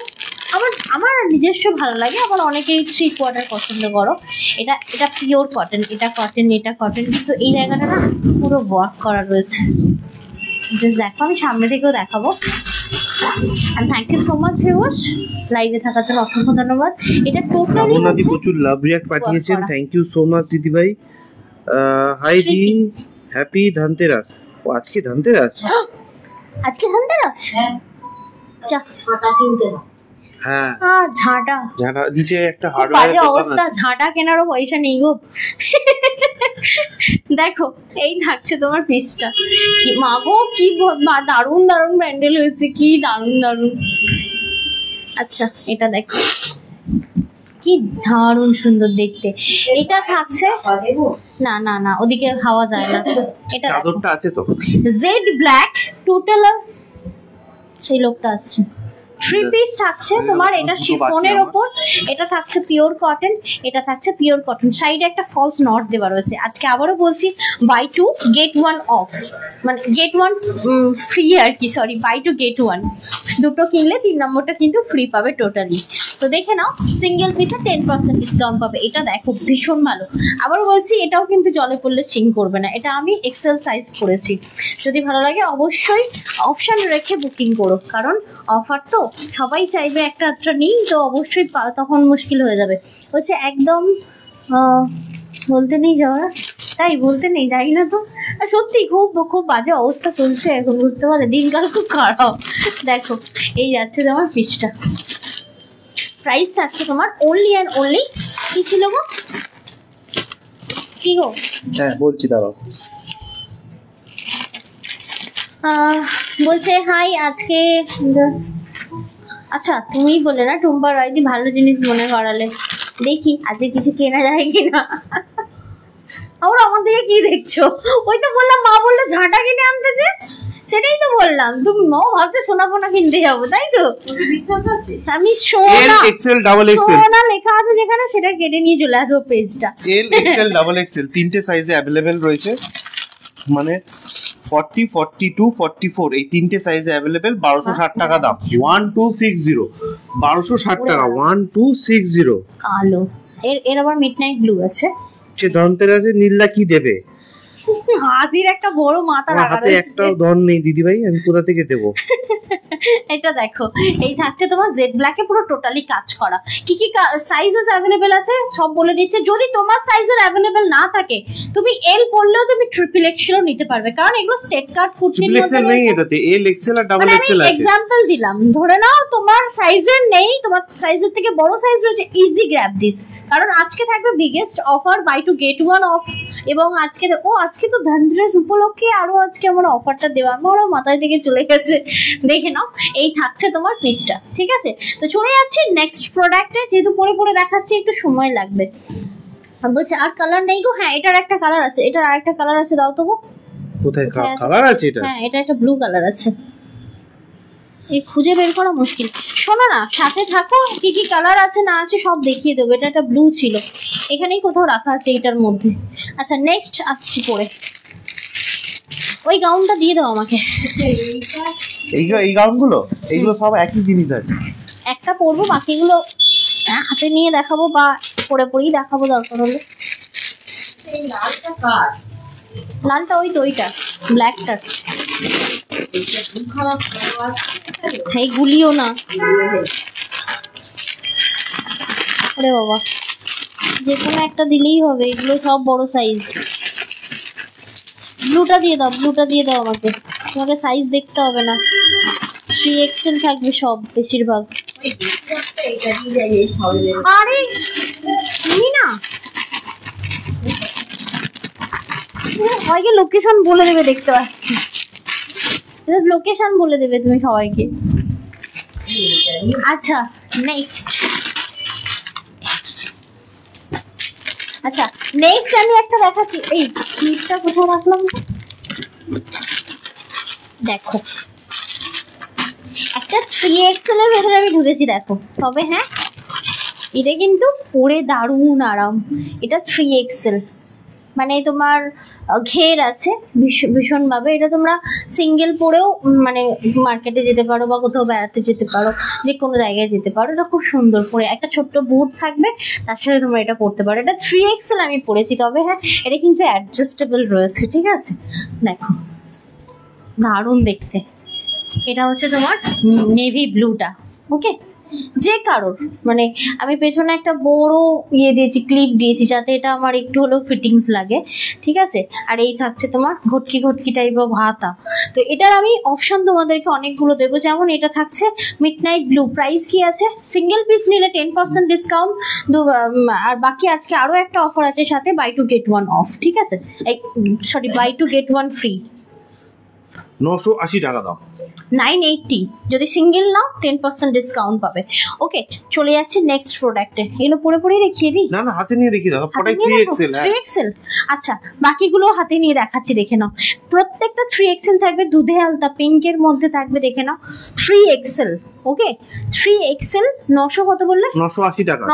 আমার নিজস্ব ভালো লাগে, আবার অনেকেই 3/4 পছন্দ করো। এটা পিওর কটন, এটা কটন, এটা কটন, কিন্তু এই জায়গাটা না পুরো ওয়ার্ক করা রয়েছে। দেখো, আমি সামনে থেকেও দেখাবো। আর thank you so much viewers, লাইভে থাকার জন্য অসংখ্য ধন্যবাদ। এটা টোটালি আপনাদের প্রচুর লাভ রিঅ্যাক্ট পাঠিয়েছেন, থ্যাংক ইউ সো মাচ দিদি ভাই। হাই দি, হ্যাপি ধনতেরাস। ও আজকে ধনতেরাস? আজকে ধনতেরাস? ঝাঁটা কিনতে দাও। হ্যাঁ, ঝাঁটা নিচে একটা হার্ডওয়্যারের দোকান অবস্থা, ঝাঁটা কেনারও পয়সা নেই গো। দেখো, এই থাকছে তোমার পিসটা, কি মাগো, কি দারুণ দারুণ ব্যান্ডেল হয়েছে, কি দারুণ দারুণ। আচ্ছা, এটা দেখো কি দারুণ সুন্দর দেখতে। এটা থাকছে, না না না, ওদিকে খাওয়া যায় না। এটা চাদরটা আছে তো, জেড ব্ল্যাক টোটাল, সেই লোকটা আসছে। 3 পিস থাকছে তোমার, এটা শিফনের ওপর, এটা থাকছে পিওর কটন, এটা থাকছে পিওর কটন, সাইডে একটা ফলস নট দেওয়া রয়েছে। আজকে আবারও বলছি, বাই 2 গেট 1 অফ, মানে গেট 1 ফ্রি আর কি, সরি, বাই 2 গেট 1, দুটো কিনলে 3 নম্বরটা কিন্তু ফ্রি পাবে টোটালি। তো দেখে নাও, সিঙ্গেল পিসে 10% ডিসকাউন্ট পাবে। এটা দেখো ভীষণ ভালো। আবার বলছি, এটাও কিন্তু জলে পড়লে চিং করবে না, এটা আমি এক্সেল সাইজ করেছি। যদি ভালো লাগে অবশ্যই অপশান রেখে বুকিং করো, কারণ অফার তো সবাই চাইবে একটা নিই, তো অবশ্যই তখন মুশকিল হয়ে যাবে। হচ্ছে একদম বলতে নেই যাওয়া, তাই বলতে নেই, যাই না তো, সত্যি খুব খুব বাজে অবস্থা চলছে এখন, বুঝতে পারলে দিনকাল খুব খারাপ। দেখো, এই যাচ্ছে তোমার পিসটা, প্রাইস থাকছে তোমার অনলি অ্যান্ড অনলি, কি ছিল গো, কি গো? হ্যাঁ বলছি, দাঁড়াও। বলছে হাই, আজকে আচ্ছা তুমি বলে না টুম্পা রায়দি, ভালো জিনিস মনে করালে, দেখি আজকে কিছু কেনা যায় কিনা। আবার আমার দিকে কি দেখছো? ওই তো বললাম, মা বললো ঝাঁটা কিনে আনতেছে, সেটাই তো বললাম। তুমি মাও ভাবছে সোনা ফোনা কিনতে যাবো, তাই তো? আমি সোনা এক্সেল ডাবল এক্সেল সোনা লেখা আছে যেখানে, সেটা কেটে নিয়ে চলে আসবো পেজটা। এল এক্সেল ডাবল এক্সেল তিনটে সাইজে অ্যাভেলেবেল রয়েছে, মানে 40, 42, 44 এই তিনটে সাইজে অ্যাভেলেবেল। 1260 টাকা দাম, 1260, 1260 টাকা, 1260। কালো, এর আবার মিডনাইট ব্লু আছে। সে ধনতেরাসে নীলা কি দেবে? হাতির একটা বড় মাথা লাগা হাতে একটাও ধন নেই দিদি ভাই, আমি কোথা থেকে দেবো? এটা দেখো, এই থাকছে তোমার জেড ব্ল্যাকে পুরো টোটালি কাজ করা। কি কি সাইজেস अवेलेबल আছে সব বলে দিচ্ছে। যদি তোমার সাইজের अवेलेबल না থাকে, তুমি এল পড়লেও তুমি ট্রিপল এক্সেল নিতে পারবে, কারণ এগুলো সেট কাট কুর্তির মধ্যে নেই, এটাতে এল এক্সেল আর ডাবল এক্সেল আছে। एग्जांपल দিলাম, ধরে নাও তোমার সাইজের নেই, তোমার সাইজের থেকে বড় সাইজ রয়েছে, ইজি গ্র্যাব দিস, কারণ আজকে থাকবে biggest offer, buy two get one off এবং আজকে আজকে তো ধনতেরাস উপলক্ষে আরো আজকে আমার অফারটা দেওয়া আমারও মাথায় থেকে চলে গেছে। দেখে নাও, এই থাকছে তোমার পিসটা, ঠিক আছে। তো চলে যাচ্ছি নেক্সট প্রোডাক্টে, যেহেতু পরে পরে দেখাচ্ছি একটু সময় লাগবে। বলছে আর কালার নেই গো। হ্যাঁ, এটার একটা কালার আছে, এটার আরেকটা কালার আছে, দাও তো গো। কোথায় কালার আছে এটা? হ্যাঁ, এটা একটা ব্লু কালার আছে, এই খুঁজে বের করা মুশকিল। শোনো না, সাথে থাকো, কি কি কালার আছে না আছে সব দেখিয়ে দেবো। এটা একটা ব্লু ছিল, এখানেই কোথাও রাখা আছে এটার মধ্যে। আচ্ছা, নেক্সট আসছি পরে। ওই গাউনটা দিয়ে দাও আমাকে। এই গাউনগুলো এইগুলো সব একই জিনিস আছে। একটা পরবো, বাকিগুলো হাতে নিয়ে দেখাবো বা পরে পরেই দেখাবো দরকার হলে। লালটা ওই তো, ওইটা ব্ল্যাকটা। এই গুলিও না, আরে বাবা, যে কোনো একটা দিলেই হবে, এগুলো সব বড় সাইজ। ব্লুটা দিয়ে দাও, ব্লুটা দিয়ে দাও আমাকে, তোমাকে সাইজ দেখতে হবে না। 3XL থাকবে সব, বেশিরভাগ। আরে তুমি না সবাইকে লোকেশন বলে দেবে, দেখতে পাচ্ছি লোকেশন বলে দেবে তুমি সবাইকে। আচ্ছা, নেক্সট আমি একটা দেখাচ্ছি। এই ক্লিপটা কোথাও রাখলাম, দেখো একটা 3XL এর ভেতরে আমি ঢুকেছি, দেখো। তবে হ্যাঁ, এটা কিন্তু পরে দারুণ আরাম। এটা 3XL, মানে তোমার ঘের আছে ভীষণভাবে। এটা তোমরা সিঙ্গেল পরেও মানে মার্কেটে যেতে পারো বা কোথাও বেড়াতে যেতে পারো, যে কোনো জায়গায় যেতে পারো। এটা খুব সুন্দর পরে, একটা ছোট্ট বুট থাকবে, তার সাথে তোমরা এটা পরতে পারো। এটা 3XL আমি পরেছি, তবে হ্যাঁ এটা কিন্তু অ্যাডজাস্টেবল রয়েছে, ঠিক আছে। দেখো দারুণ দেখতে। এটা হচ্ছে তোমার নেভি ব্লুটা, ওকে। যে কারোর মানে আমি পেছনে একটা বড় দিয়েছি, ক্লিপ দিয়েছি, যাতে এটা আমার একটু হলেও ফিটিংস লাগে, ঠিক আছে। আর এই থাকছে তোমার ঘটকি ঘটকি টাইপ অফ হাতা। তো এটার আমি অপশন তোমাদেরকে অনেকগুলো দেবো, যেমন এটা থাকছে মিডনাইট ব্লু। প্রাইস কি আছে, সিঙ্গেল পিস নিলে 10% ডিসকাউন্ট, আর বাকি আজকে আরও একটা অফার আছে সাথে, buy two get one off, ঠিক আছে। Buy two get one free. 980 টাকা দাও, 980 যদি সিঙ্গেল নাও 10% ডিসকাউন্ট পাবে। ওকে, চলে যাচ্ছে নেক্সট প্রোডাক্টে। এগুলো পরে পরে দেখিয়ে দিই। না না, হাতে নিয়ে দেখিয়ে দাও। 3XL। আচ্ছা, বাকিগুলো হাতে নিয়ে দেখাচ্ছি, দেখে নাও। প্রত্যেকটা 3XL থাকবে, দুধে আলতা পিঙ্কের মধ্যে থাকবে, দেখে নাও। 3XL, ওকে। 3XL 900 কত বললে? 980 টাকা।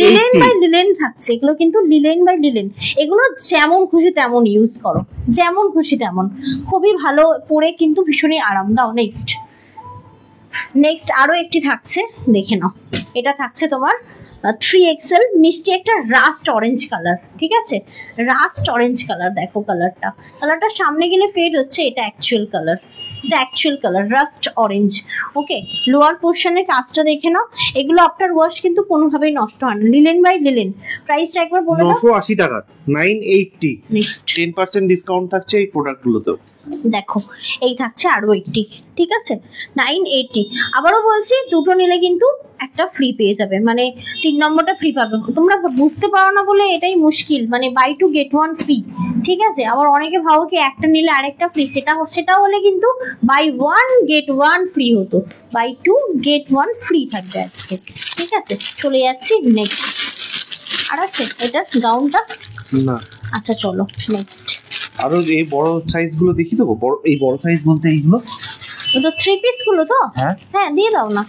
লিলেন বাই লিলেন থাকছে, এগুলো কিন্তু লিলেন বাই লিলেন। এগুলো যেমন খুশি তেমন ইউজ করো, যেমন খুশি তেমন। খুবই ভালো পরে, কিন্তু ভীষণই আরাম। দাও নেক্সট আরো একটি থাকছে, দেখে নাও। এটা থাকছে তোমার 3XL, মিষ্টি একটা রাস্ট অরেঞ্জ কালার, ঠিক আছে। রাস্ট অরেঞ্জ কালার, দেখো কালারটা সামনে গেলে ফেড হচ্ছে। এটা অ্যাকচুয়াল কালার রাস্ট অরেঞ্জ, ওকে। লোয়ার পোর্শনের কাজটা দেখে নাও। এগুলো আফটার ওয়াশ কিন্তু কোনোভাবেই নষ্ট হয় না। Linen by linen. প্রাইসটা একবার বলে দাও। 980 টাকা, 980। নেক্সট 10% ডিসকাউন্ট থাকছে এই প্রোডাক্টগুলোতে। দেখো এই থাকছে আরো একটি, ঠিক আছে। 980। আবারও বলছি, দুটো নিলে কিন্তু একটা ফ্রি পেয়ে যাবে, মানে 3 নম্বরটা ফ্রি পাবে। তোমরা বুঝতে পারো না বলে এটাই মুশকিল, মানে buy two get one free, ঠিক আছে। আবার অনেকে ভাবো কি একটা নিলে আরেকটা ফ্রি, সেটা হলে কিন্তু buy one get one free হতো। Buy two get one free থাকবে আজকে, ঠিক আছে। চলে যাচ্ছি নেক্সট। আর আছে এটার গাউনটা না। আচ্ছা চলো নেক্সট। আরো এই বড় সাইজ গুলো দেখি দেবো। এই বড় সাইজ বলতে এইগুলো তো 3 পিস গুলো তো, হ্যাঁ দিয়ে দাও না।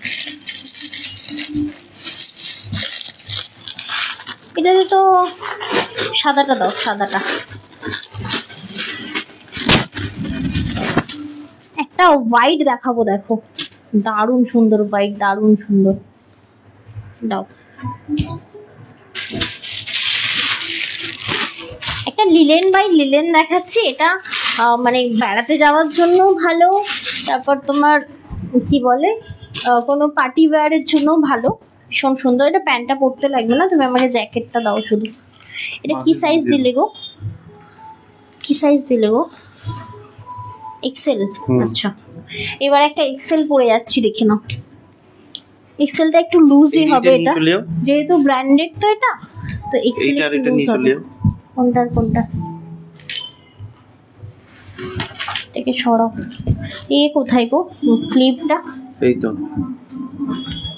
এটাতে তো সাদাটা দাও, সাদাটা। একটা হোয়াইট দেখাবো, দেখো দারুণ সুন্দর হোয়াইট, দারুণ সুন্দর। দাও একটা লিলেন বাই লিলেন দেখাচ্ছি। এটা মানে বেড়াতে যাওয়ার জন্য ভালো, তারপর তোমার কি বলে কোনো পার্টি ওয়্যারের জন্য ভালো, ভীষণ সুন্দর। এটা প্যান্টটা পরতে লাগবে না, তুমি আমাকে জ্যাকেটটা দাও শুধু। এটা কি সাইজ দিলে গো, কি সাইজ দিলে গো? এক্সেল। আচ্ছা, এবার একটা এক্সেল পরে যাচ্ছি, দেখে নাও। এক্সেলটা একটু লুজই হবে, এটা যেহেতু ব্র্যান্ডেড তো। এটা তো এক্সেল একটু লুজ হবে। কোনটা এটাকে সরাও। এ কোথায় গো ক্লিপটা? এই তো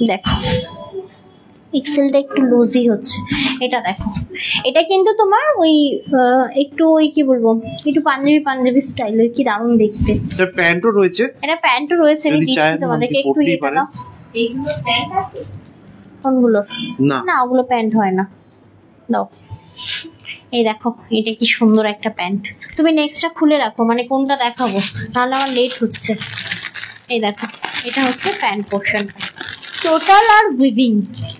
দেখো এক্সেলটা একটু লুজি হচ্ছে। এটা দেখো, এটা কিন্তু তোমার ওই একটু ওই কি বলবো, একটু পাঞ্জাবি পাঞ্জাবি স্টাইলের, কি দারুণ দেখতে। এটা প্যান্টও রয়েছে, এটা প্যান্টও রয়েছে। আমি দিচ্ছি তোমাদেরকে একটু এটা দাও। এইগুলো প্যান্ট আছে কোনগুলো? না না ওগুলো প্যান্ট হয় না, দাও। এই দেখো এটা কি সুন্দর একটা প্যান্ট। তুমি নেক্সটটা খুলে রাখো, মানে কোনটা দেখাবো, নাহলে আমার লেট হচ্ছে। এই দেখো এটা হচ্ছে প্যান্ট পোর্শন, টোটাল আর উইভিং,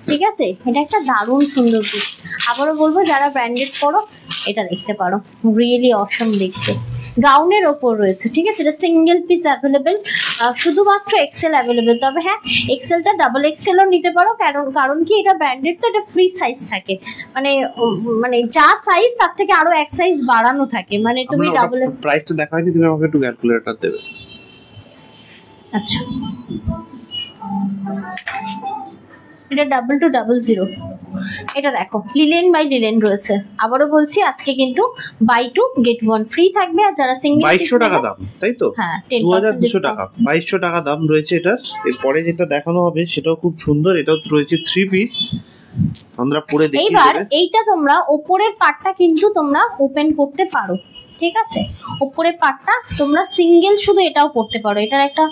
ঠিক আছে। এটা একটা দারুণ সুন্দর পিস। আবারও বলবো যারা ব্র্যান্ডেড করো এটা দেখতে পারো, রিয়েলি অসম দেখতে। গাউনের ওপর রয়েছে, ঠিক আছে। এটা সিঙ্গেল পিস অ্যাভেলেবেল, শুধুমাত্র এক্সেল অ্যাভেলেবেল। তবে হ্যাঁ এক্সেলটা ডাবল এক্সেলও নিতে পারো, কারণ কি এটা ব্র্যান্ডেড তো, এটা ফ্রি সাইজ থাকে, মানে যা সাইজ তার থেকে আরো এক সাইজ বাড়ানো থাকে, মানে তুমি ডাবল। প্রাইসটা দেখা হয়নি, তুমি আমাকে একটু ক্যালকুলেটর দেবে। আচ্ছা এটা 2200। এটা দেখো লিলেন বাই লিলেন রয়েছে। আবারও বলছি আজকে কিন্তু বাই 2 গেট 1 ফ্রি থাকবে। আর যারা সিঙ্গেল 2200 টাকা দাম, তাই তো? হ্যাঁ 2200 টাকা, 2200 টাকা দাম রয়েছে এটার। এরপরে যেটা দেখানো হবে সেটাও খুব সুন্দর, এটাও রয়েছে 3 পিস। আমরা পরে দেখি। এইবার এইটা তোমরা উপরের পার্টটা কিন্তু তোমরা ওপেন করতে পারো, ঠিক আছে। উপরের পার্টটা তোমরা সিঙ্গেল শুধু এটাও পরতে পারো, এটার একটা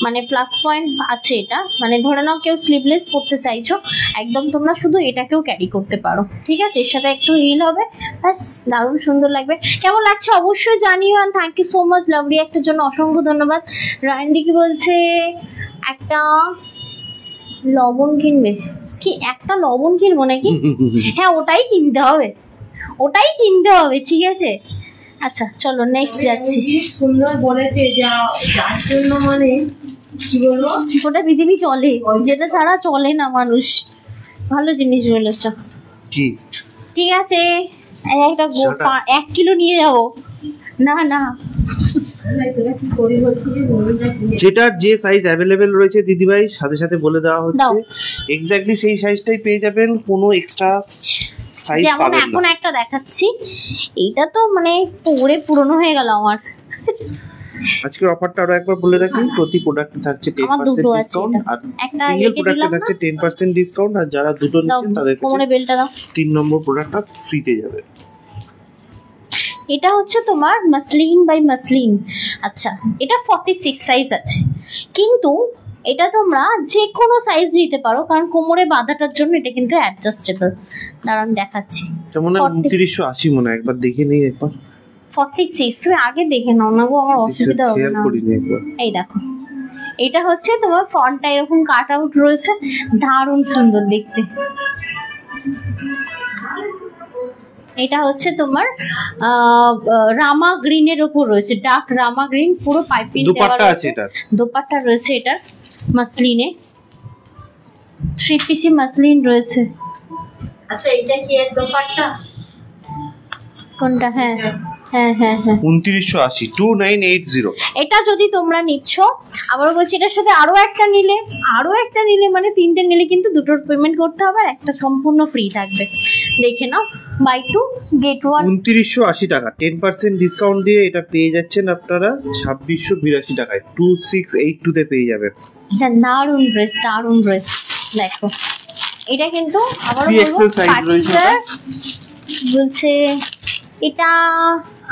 মানে প্লাস পয়েন্ট আছে। এটা মানে ধরে নাও কেউ স্লিভলেস পরতে চাইছো, একদম তোমরা শুধু এটাকেও ক্যারি করতে পারো, ঠিক আছে। এর সাথে একটু হিল হবে, ব্যাস দারুণ সুন্দর লাগবে। কেমন লাগছে অবশ্যই জানিও। And thank you so much love রিঅ্যাক্টের জন্য, অসংখ্য ধন্যবাদ। রায়নদি কি বলছে, একটা লবণ কিনবে কি? একটা লবণ কিনবো নাকি? হ্যাঁ ওটাই কিনতে হবে, ওটাই কিনতে হবে, ঠিক আছে। আচ্ছা চলো নেক্সট যাচ্ছি। সুন্দর বলেছে যার জন্য মানে কি বলবো, ওটা পৃথিবী চলে, যেটা ছাড়া চলে না মানুষ। ভালো জিনিস বলেছ, কি ঠিক আছে। একটা 1 কিলো নিয়ে যাবো। না না কি করি বলছি যেটার যে সাইজ অ্যাভেলেবেল রয়েছে দিদিভাই সাথে সাথে বলে দেওয়া হচ্ছে, এক্স্যাক্টলি সেই সাইজটাই পেয়ে যাবেন, কোনো এক্সট্রা সাইজ যেমন পাবেন এখন না। একটা দেখাচ্ছি, এইটা তো মানে পরে পুরনো হয়ে গেল আমার। আজকের অফারটা আরো একবার বলে রাখি, প্রতি প্রোডাক্টে থাকছে 10% ডিসকাউন্ট, আর একটা সিঙ্গেল প্রোডাক্টে থাকছে 10% ডিসকাউন্ট, আর যারা দুটো নিচ্ছেন তাদের কাছে বেলটা দাও। 3 নম্বর প্রোডাক্টটা ফ্রিতে যাবে। এটা হচ্ছে তোমার মাসলিন বাই মাসলিন। আচ্ছা এটা 46 সাইজ আছে, কিন্তু এটা তোমরা যে কোনো সাইজ নিতে পারো, কারণ কোমরে বাঁধাটার জন্য এটা কিন্তু অ্যাডজাস্টেবল। দাঁড়ান দেখাচ্ছি। যেমন 2980 মনে হয়, একবার দেখে নিই একবার। 46 তুমি আগে দেখে নাও না গো, আমার অসুবিধা হবে খেয়াল না। করিনি একবার। এই দেখো এটা হচ্ছে তোমার ফন্টটা এরকম কাট আউট রয়েছে, দারুণ সুন্দর দেখতে। এটা হচ্ছে তোমার রামা গ্রিনের উপর রয়েছে, ডার্ক রামা গ্রিন, পুরো পাইপিং দেওয়া দুপাট্টা আছে রয়েছে। এটা, দোপাট্টা রয়েছে এটার মাসলিনে, 3 পিসি মাসলিন রয়েছে। আচ্ছা এটা কি এক দোপাট্টা? কোনটা? হ্যাঁ হ্যাঁ হ্যাঁ হ্যাঁ 2980 2980। এটা যদি তোমরা নিচ্ছ, আবার বলছি এটার সাথে আরো একটা নিলে মানে 3টে নিলে কিন্তু দুটোর পেমেন্ট করতে হবে, আর একটা সম্পূর্ণ ফ্রি থাকবে। দেখে নাও, বাই 2 গেট 1। 2980 টাকা, 10% ডিসকাউন্ট দিয়ে এটা পেয়ে যাচ্ছেন আপনারা 2682 টাকায়, 2682 তে পেয়ে যাবেন। এটা দারুণ ড্রেস, দেখো এটা কিন্তু আবার PXL size রয়েছে এটা। বলছে এটা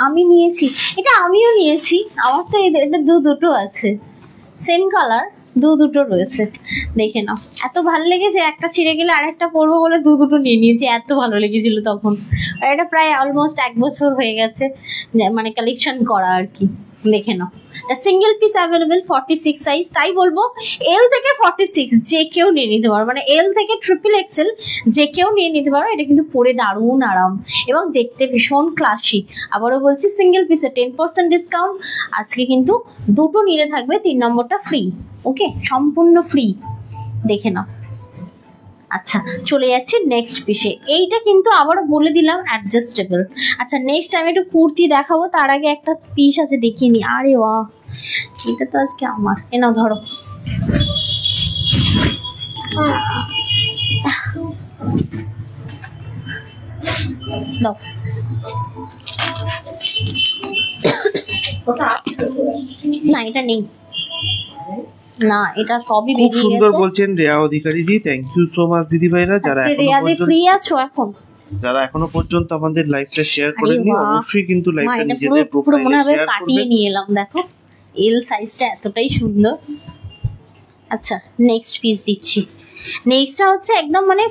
আমিও নিয়েছি, আমার তো এটা দুটো আছে, সেম কালার দুটো রয়েছে। দেখে নাও, এত ভালো লেগেছে, একটা ছিঁড়ে গেলে আরেকটা পরবো বলে দুটো নিয়ে নিয়েছি, এত ভালো লেগেছিল তখন। আর এটা প্রায় অলমোস্ট 1 বছর হয়ে গেছে মানে কালেকশন করা আর কি। দেখে নাও, সিঙ্গেল পিস অ্যাভেলেবেল 46 সাইজ, তাই বলবো এল থেকে 46 যে কেউ নিয়ে নিতে পারো, মানে এল থেকে ট্রিপল এক্সেল যে কেউ নিয়ে নিতে পারো। এটা কিন্তু পরে দারুণ আরাম এবং দেখতে ভীষণ ক্লাসি। আবারও বলছি সিঙ্গেল পিসে 10% ডিসকাউন্ট, আজকে কিন্তু দুটো নিলে থাকবে 3 নম্বরটা ফ্রি। ওকে, সম্পূর্ণ ফ্রি। দেখে নাও। আচ্ছা চলে যাচ্ছি নেক্সট পিসে। এইটা কিন্তু আবারও বলে দিলাম অ্যাডজাস্টেবল। আচ্ছা নেক্সট টাইম একটু কুর্তি দেখাবো, তার আগে একটা পিস আছে দেখিয়ে নি। আরে বাহ, এটা তো আজকে আমার। এ নাও ধরো। দাও। ওটা না এটা নেই, না এটা সবই খুব বেরিয়ে সুন্দর গেছে। বলছেন রেয়া অধিকারী জি, থ্যাংক ইউ সো মাচ দিদি ভাইরা। যারা এখনো পর্যন্ত আমাদের লাইভটা শেয়ার করেননি অবশ্যই কিন্তু লাইভটা নিজেদের প্রোফাইলে শেয়ার কাটিয়ে করবেন। নিয়ে এলাম, দেখো এল সাইজটা এতটাই সুন্দর। আচ্ছা নেক্সট পিস দিচ্ছি। নেক্সটটা হচ্ছে একদম মানে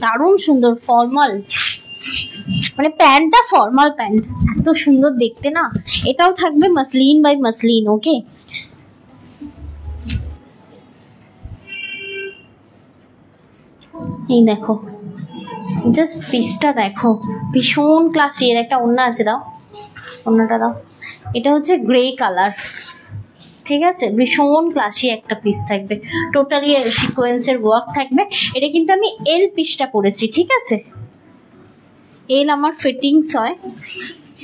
দারুণ সুন্দর ফর্মাল, মানে প্যান্টটা ফর্মাল প্যান্ট, এত সুন্দর দেখতে না। এটাও থাকবে মাসলিন বাই মাসলিন। ওকে, এই দেখো জাস্ট পিসটা দেখো, ভীষণ ক্লাসি। এর একটা ওড়না আছে, দাও ওড়নাটা দাও। এটা হচ্ছে গ্রে কালার, ঠিক আছে, ভীষণ ক্লাসি একটা পিস থাকবে, টোটালি সিকোয়েন্সের ওয়ার্ক থাকবে। এটা কিন্তু আমি এল পিসটা পরেছি, ঠিক আছে, এল আমার ফিটিংস হয়।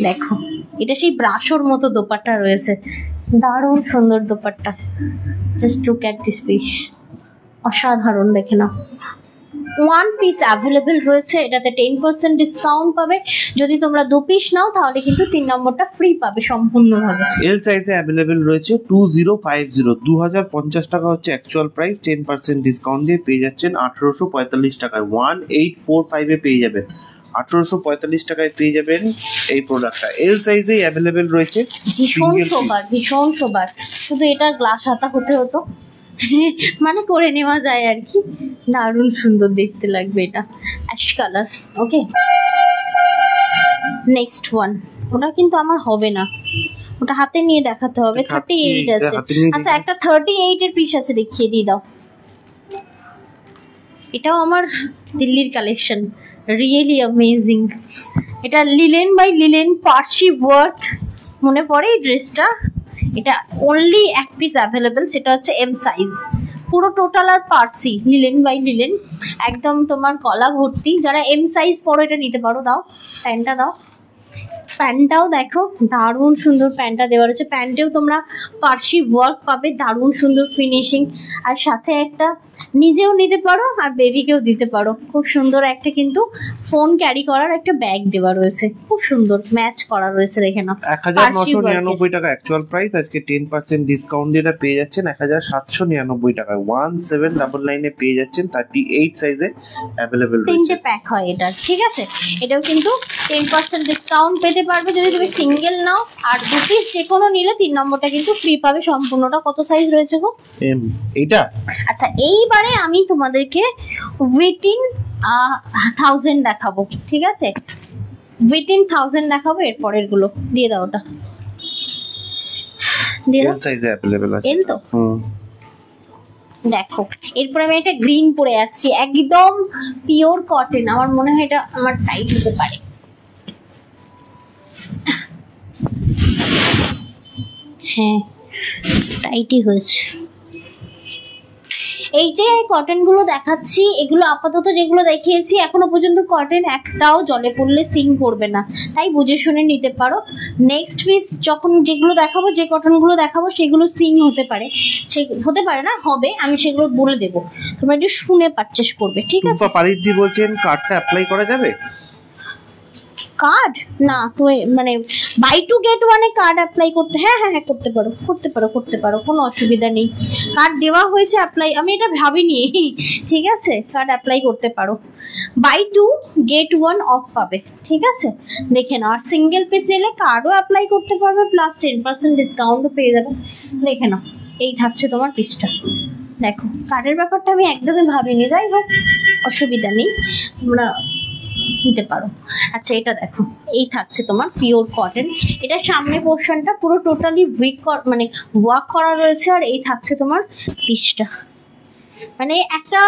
দেখো এটা সেই ব্রাশোর মতো দোপাট্টা রয়েছে, দারুণ সুন্দর dupatta. Just look at this piece, অসাধারণ, দেখে নাও। ওয়ান পিস অ্যাভেলেবেল রয়েছে, এটাতে 10% ডিসকাউন্ট পাবে। যদি তোমরা 2 পিস নাও তাহলে কিন্তু 3 নম্বরটা ফ্রি পাবে সম্পূর্ণভাবে। এল সাইজে অ্যাভেলেবেল রয়েছে 2050, 2050 টাকা হচ্ছে অ্যাকচুয়াল প্রাইস। 10% ডিসকাউন্ট দিয়ে পেয়ে যাচ্ছেন 1845 টাকায়। 1845 এ পেয়ে যাবেন, 1845 টাকায় পেয়ে যাবেন এই প্রোডাক্টটা। এল সাইজেই অ্যাভেলেবেল রয়েছে। ভীষণ সোবার, ভীষণ সোবার, শুধু এটা গ্লাস হাতা হতে হতো, মানে করে নেওয়া যায় আর কি। দারুণ সুন্দর দেখতে লাগবে এটা, ash colour. Okay next one, ওটা কিন্তু আমার হবে না, ওটা হাতে নিয়ে দেখাতে হবে। 38 আছে। আচ্ছা একটা 38 এর পিস আছে, দেখিয়ে দিয়ে দাও। এটাও আমার দিল্লির কালেকশন, রিয়েলি অ্যামেজিং। এটা linen by linen Parsi work, মনে পড়ে এই ড্রেসটা। এটা অনলি এক পিস অ্যাভেলেবেল, সেটা হচ্ছে এম সাইজ, পুরো টোটাল আর পার্সি, লিলেন বাই লিলেন, একদম তোমার গলা ভর্তি। যারা এম সাইজ পরো এটা নিতে পারো। দাও প্যান্টটা দাও, প্যান্টটাও দেখো দারুণ সুন্দর প্যান্টটা দেওয়া রয়েছে। প্যান্টেও তোমরা পার্সি ওয়ার্ক পাবে, দারুণ সুন্দর ফিনিশিং, আর সাথে একটা নিজেও নিতে পারো আর বেবিকেও দিতে পারো। খুব সুন্দর একটা কিন্তু ফোন ক্যারি করার একটা ব্যাগ দেওয়া রয়েছে, খুব সুন্দর ম্যাচ করা রয়েছে, দেখে নাও। 1999 টাকা অ্যাকচুয়াল প্রাইস, আজকে 10% ডিসকাউন্ট দিয়ে এটা পেয়ে যাচ্ছেন 1799 টাকায়। 1799 এ পেয়ে যাচ্ছেন, 38 সাইজে অ্যাভেলেবেল রয়েছে। 3টে প্যাক হয় এটা, ঠিক আছে। এটাও কিন্তু 10% ডিসকাউন্ট পেতে পারবে যদি তুমি সিঙ্গেল নাও, আর 2 পিস যে কোনো নিলে 3 নম্বরটা কিন্তু ফ্রি পাবে সম্পূর্ণটা। কত সাইজ রয়েছে গো? এম এইটা। আচ্ছা এইবারে আমি তোমাদেরকে উইথিন 1000 দেখাবো, ঠিক আছে, উইথিন 1000 দেখাবো। এরপরের গুলো দিয়ে দাও, ওটা দিয়ে দাও। এল সাইজে अवेलेबल আছে। এল তো দেখো, এরপর আমি একটা গ্রিন পরে আসছি, একদম পিওর কটন। আমার মনে হয় এটা আমার টাইট হতে পারে। হ্যাঁ টাইটই হয়েছে। এই যে কটন গুলো দেখাচ্ছি, এগুলো আপাতত যেগুলো দেখিয়েছি এখনো পর্যন্ত কটন একটাও জলে পড়লে সিং করবে না, তাই বুঝে শুনে নিতে পারো। নেক্সট পিস যখন যেগুলো দেখাবো, যে কটন গুলো দেখাবো সেগুলো সিং হতে পারে, সে হতে পারে না, হবে, আমি সেগুলো বলে দেবো, তোমরা একটু শুনে পারচেস করবে, ঠিক আছে। পারিদি বলছেন কার্ডটা অ্যাপ্লাই করা যাবে? কার্ড না তো, মানে বাই টু গেট ওয়ানে কার্ড অ্যাপ্লাই করতে, হ্যাঁ হ্যাঁ হ্যাঁ করতে পারো, করতে পারো, করতে পারো, কোনো অসুবিধা নেই। কার্ড দেওয়া হয়েছে অ্যাপ্লাই, আমি এটা ভাবিনি, ঠিক আছে, কার্ড অ্যাপ্লাই করতে পারো। Buy two get one off পাবে, ঠিক আছে, দেখে নাও। আর সিঙ্গেল পিস নিলে কার্ডও অ্যাপ্লাই করতে পারবে, প্লাস 10% ডিসকাউন্টও পেয়ে যাবে, দেখে নাও। এই থাকছে তোমার পিসটা, দেখো কার্ডের ব্যাপারটা আমি একদমই ভাবিনি, যাই হোক অসুবিধা নেই, তোমরা নিতে পারো। আচ্ছা এটা দেখো, এই থাকছে তোমার পিওর কটন, এটা সামনে পোর্শনটা পুরো টোটালি মানে ওয়ার্ক করা রয়েছে, আর এই থাকছে তোমার পিসটা, মানে একটা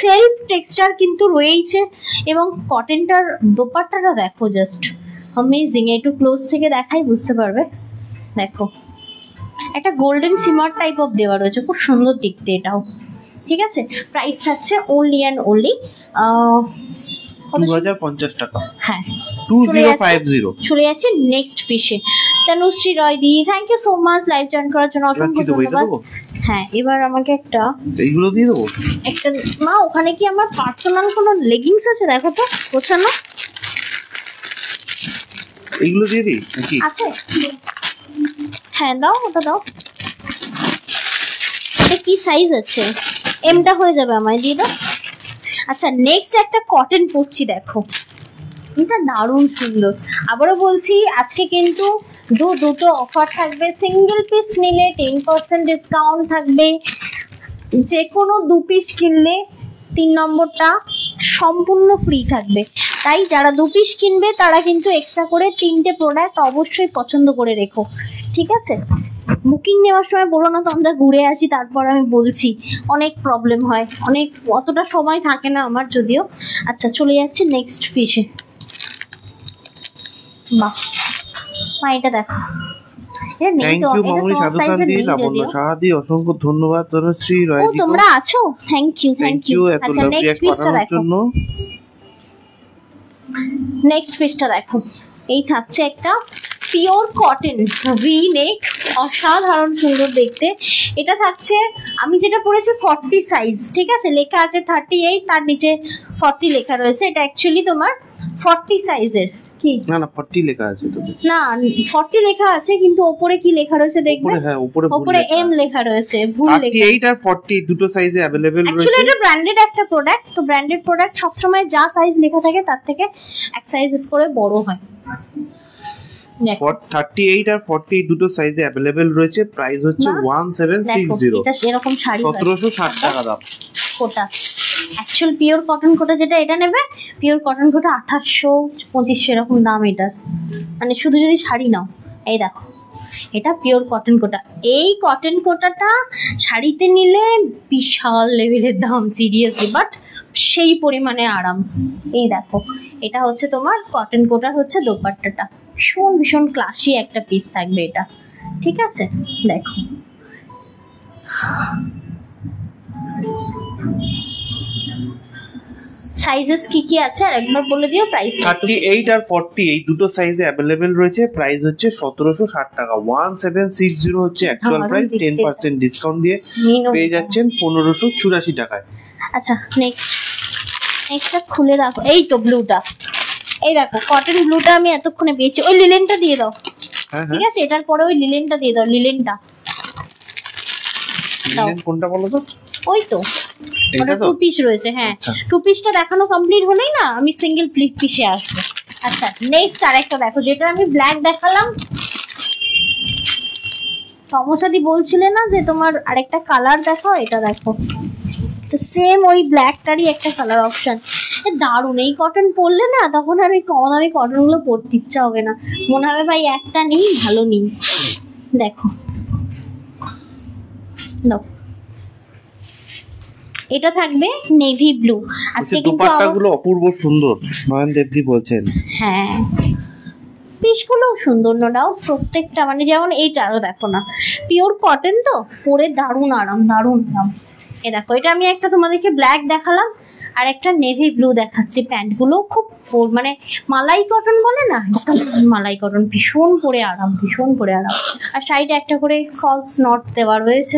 সেলফ টেক্সচার কিন্তু রয়েছে। এবং কটনটার দোপাট্টাটা দেখো, জাস্ট অ্যামেজিং। একটু ক্লোজ থেকে দেখাই বুঝতে পারবে, দেখো একটা গোল্ডেন সিমার টাইপ অফ দেওয়া রয়েছে, খুব সুন্দর দেখতে এটাও, ঠিক আছে। প্রাইস থাকছে অনলি অ্যান্ড অনলি 2050 টাকা। হ্যাঁ 2050। চলে যাচ্ছে নেক্সট পিসে। তনুশ্রী রয় দি, thank you so much live join করার জন্য, অসংখ্য ধন্যবাদ। হ্যাঁ এবার আমাকে একটা এইগুলো দিয়ে দেবো একটা, মা ওখানে কি আমার পার্সোনাল কোনো লেগিংস আছে দেখো তো গোছানো, এইগুলো দিয়ে দিই নাকি? আছে হ্যাঁ দাও, ওটা দাও। এটা কি সাইজ আছে? এমটা হয়ে যাবে, আমায় দিয়ে দাও। আচ্ছা, নেক্সট একটা কটন পরছি, দেখো এটা দারুণ সুন্দর। আবারও বলছি, আজকে কিন্তু দুটো অফার থাকবে। সিঙ্গেল পিস নিলে 10% ডিসকাউন্ট থাকবে, যে কোনো 2 পিস কিনলে 3 নম্বরটা সম্পূর্ণ ফ্রি থাকবে। তাই যারা 2 পিস কিনবে তারা কিন্তু এক্সট্রা করে 3টে প্রোডাক্ট অবশ্যই পছন্দ করে রেখো, ঠিক আছে? বুকিং নেওয়ার সময় বলো না তো আমরা ঘুরে আসি, তারপর আমি বলছি, অনেক প্রবলেম হয়, অতটা সময় থাকে না আমার যদিও। আচ্ছা, চলে যাচ্ছি নেক্সট পিসে। বাহ, এটা দেখো, থ্যাংক ইউ মামুনি সাধুকান্তি, লাবণ্য সাহাদি, অসংখ্য ধন্যবাদ তনুশ্রী রয়। ও তোমরা আছো, থ্যাংক ইউ। আচ্ছা, নেক্সট পিসটা দেখো। নেক্সট পিসটা দেখো, এই থাকছে একটা পিওর কটন ভি নেক, অসাধারণ সুন্দর দেখতে। এটা থাকছে, আমি যেটা পরেছি 40 সাইজ, ঠিক আছে? লেখা আছে 38, তার নিচে 40 লেখা রয়েছে। এটা অ্যাকচুয়ালি তোমার 40 সাইজের। কি না 40 লেখা আছে তো? না, 40 লেখা আছে, কিন্তু উপরে কি লেখা রয়েছে দেখবে? হ্যাঁ, উপরে এম লেখা রয়েছে, ভুল লেখা। 38 আর 40 দুটো সাইজে अवेलेबल রয়েছে। অ্যাকচুয়ালি এটা ব্র্যান্ডেড একটা প্রোডাক্ট, তো ব্র্যান্ডেড প্রোডাক্ট সব সময় যা সাইজ লেখা থাকে তার থেকে এক সাইজ করে বড় হয়। 38 আর 40 দুটো সাইজে अवेलेबल রয়েছে। প্রাইস হচ্ছে 1760। এটা এরকম শাড়ি 1760 টাকা দাম। কোটা অ্যাকচুয়াল পিওর কটন কোটা যেটা, এটা নেবে পিওর কটন কোটা 2800-2500 এরকম দাম এটা, মানে শুধু যদি শাড়ি নাও। এই দেখো, এটা পিওর কটন কোটা। এই কটন কোটাটা শাড়িতে নিলে বিশাল লেভেলের দাম, সিরিয়াসলি, বাট সেই পরিমাণে আরাম। এই দেখো, এটা হচ্ছে তোমার কটন কোটার হচ্ছে দোপাট্টাটা, ভীষণ ক্লাসি একটা পিস থাকবে এটা, ঠিক আছে? দেখো, সাইজেস কি আছে আর একবার বলে দিও। প্রাইস 38 আর 40 এই দুটো সাইজে अवेलेबल রয়েছে। প্রাইস হচ্ছে 1760 টাকা। 1760 হচ্ছে অ্যাকচুয়াল প্রাইস, 10% ডিসকাউন্ট দিয়ে পেয়ে যাচ্ছেন 1584 টাকায়। আচ্ছা, নেক্সটটা খুলে রাখো। এই তো ব্লুটা, এই দেখো কটন ব্লুটা আমি এতক্ষণে পেয়েছি। ওই লিলেনটা দিয়ে দাও, ঠিক আছে? এটার পরে ওই লিলেনটা দিয়ে দাও। লিলেন কোনটা বলো তো? ওই তো, ওটা 2 পিস রয়েছে। হ্যাঁ, 2 পিসটা দেখানো কমপ্লিট হলেই না আমি সিঙ্গেল পিসে আসবো। আচ্ছা, নেক্সট আরেকটা দেখো, যেটা আমি ব্ল্যাক দেখালাম। সমস্যাদি বলছিলে না যে তোমার আরেকটা কালার দেখাও, এটা দেখো, তো সেম ওই ব্ল্যাকটারই একটা কালার অপশন। দারুণ, এই কটন পরলে না তখন আর ওই কম দামি কটনগুলো পরতে ইচ্ছা হবে না, মনে হবে ভাই একটা নিই, ভালো নিই। দেখো, এটা থাকবে নেভি ব্লু। আজকে কিন্তু দুপাট্টাগুলো অপূর্ব সুন্দর, নয়ন দেবজি বলছেন। হ্যাঁ, পিসগুলো সুন্দর, নো ডাউট প্রত্যেকটা, মানে যেমন এইটারও দেখো না, পিওর কটন তো, পরে দারুণ আরাম, দারুণ আরাম। এ দেখো, এটা আমি একটা তোমাদেরকে ব্ল্যাক দেখালাম, আর একটা নেভি ব্লু দেখাচ্ছি। প্যান্টগুলো খুব মানে মালাই কটন বলে না, একদম মালাই কটন, ভীষণ পরে আরাম, ভীষণ পরে আরাম। আর সাইডে একটা করে ফলস নট দেওয়া রয়েছে।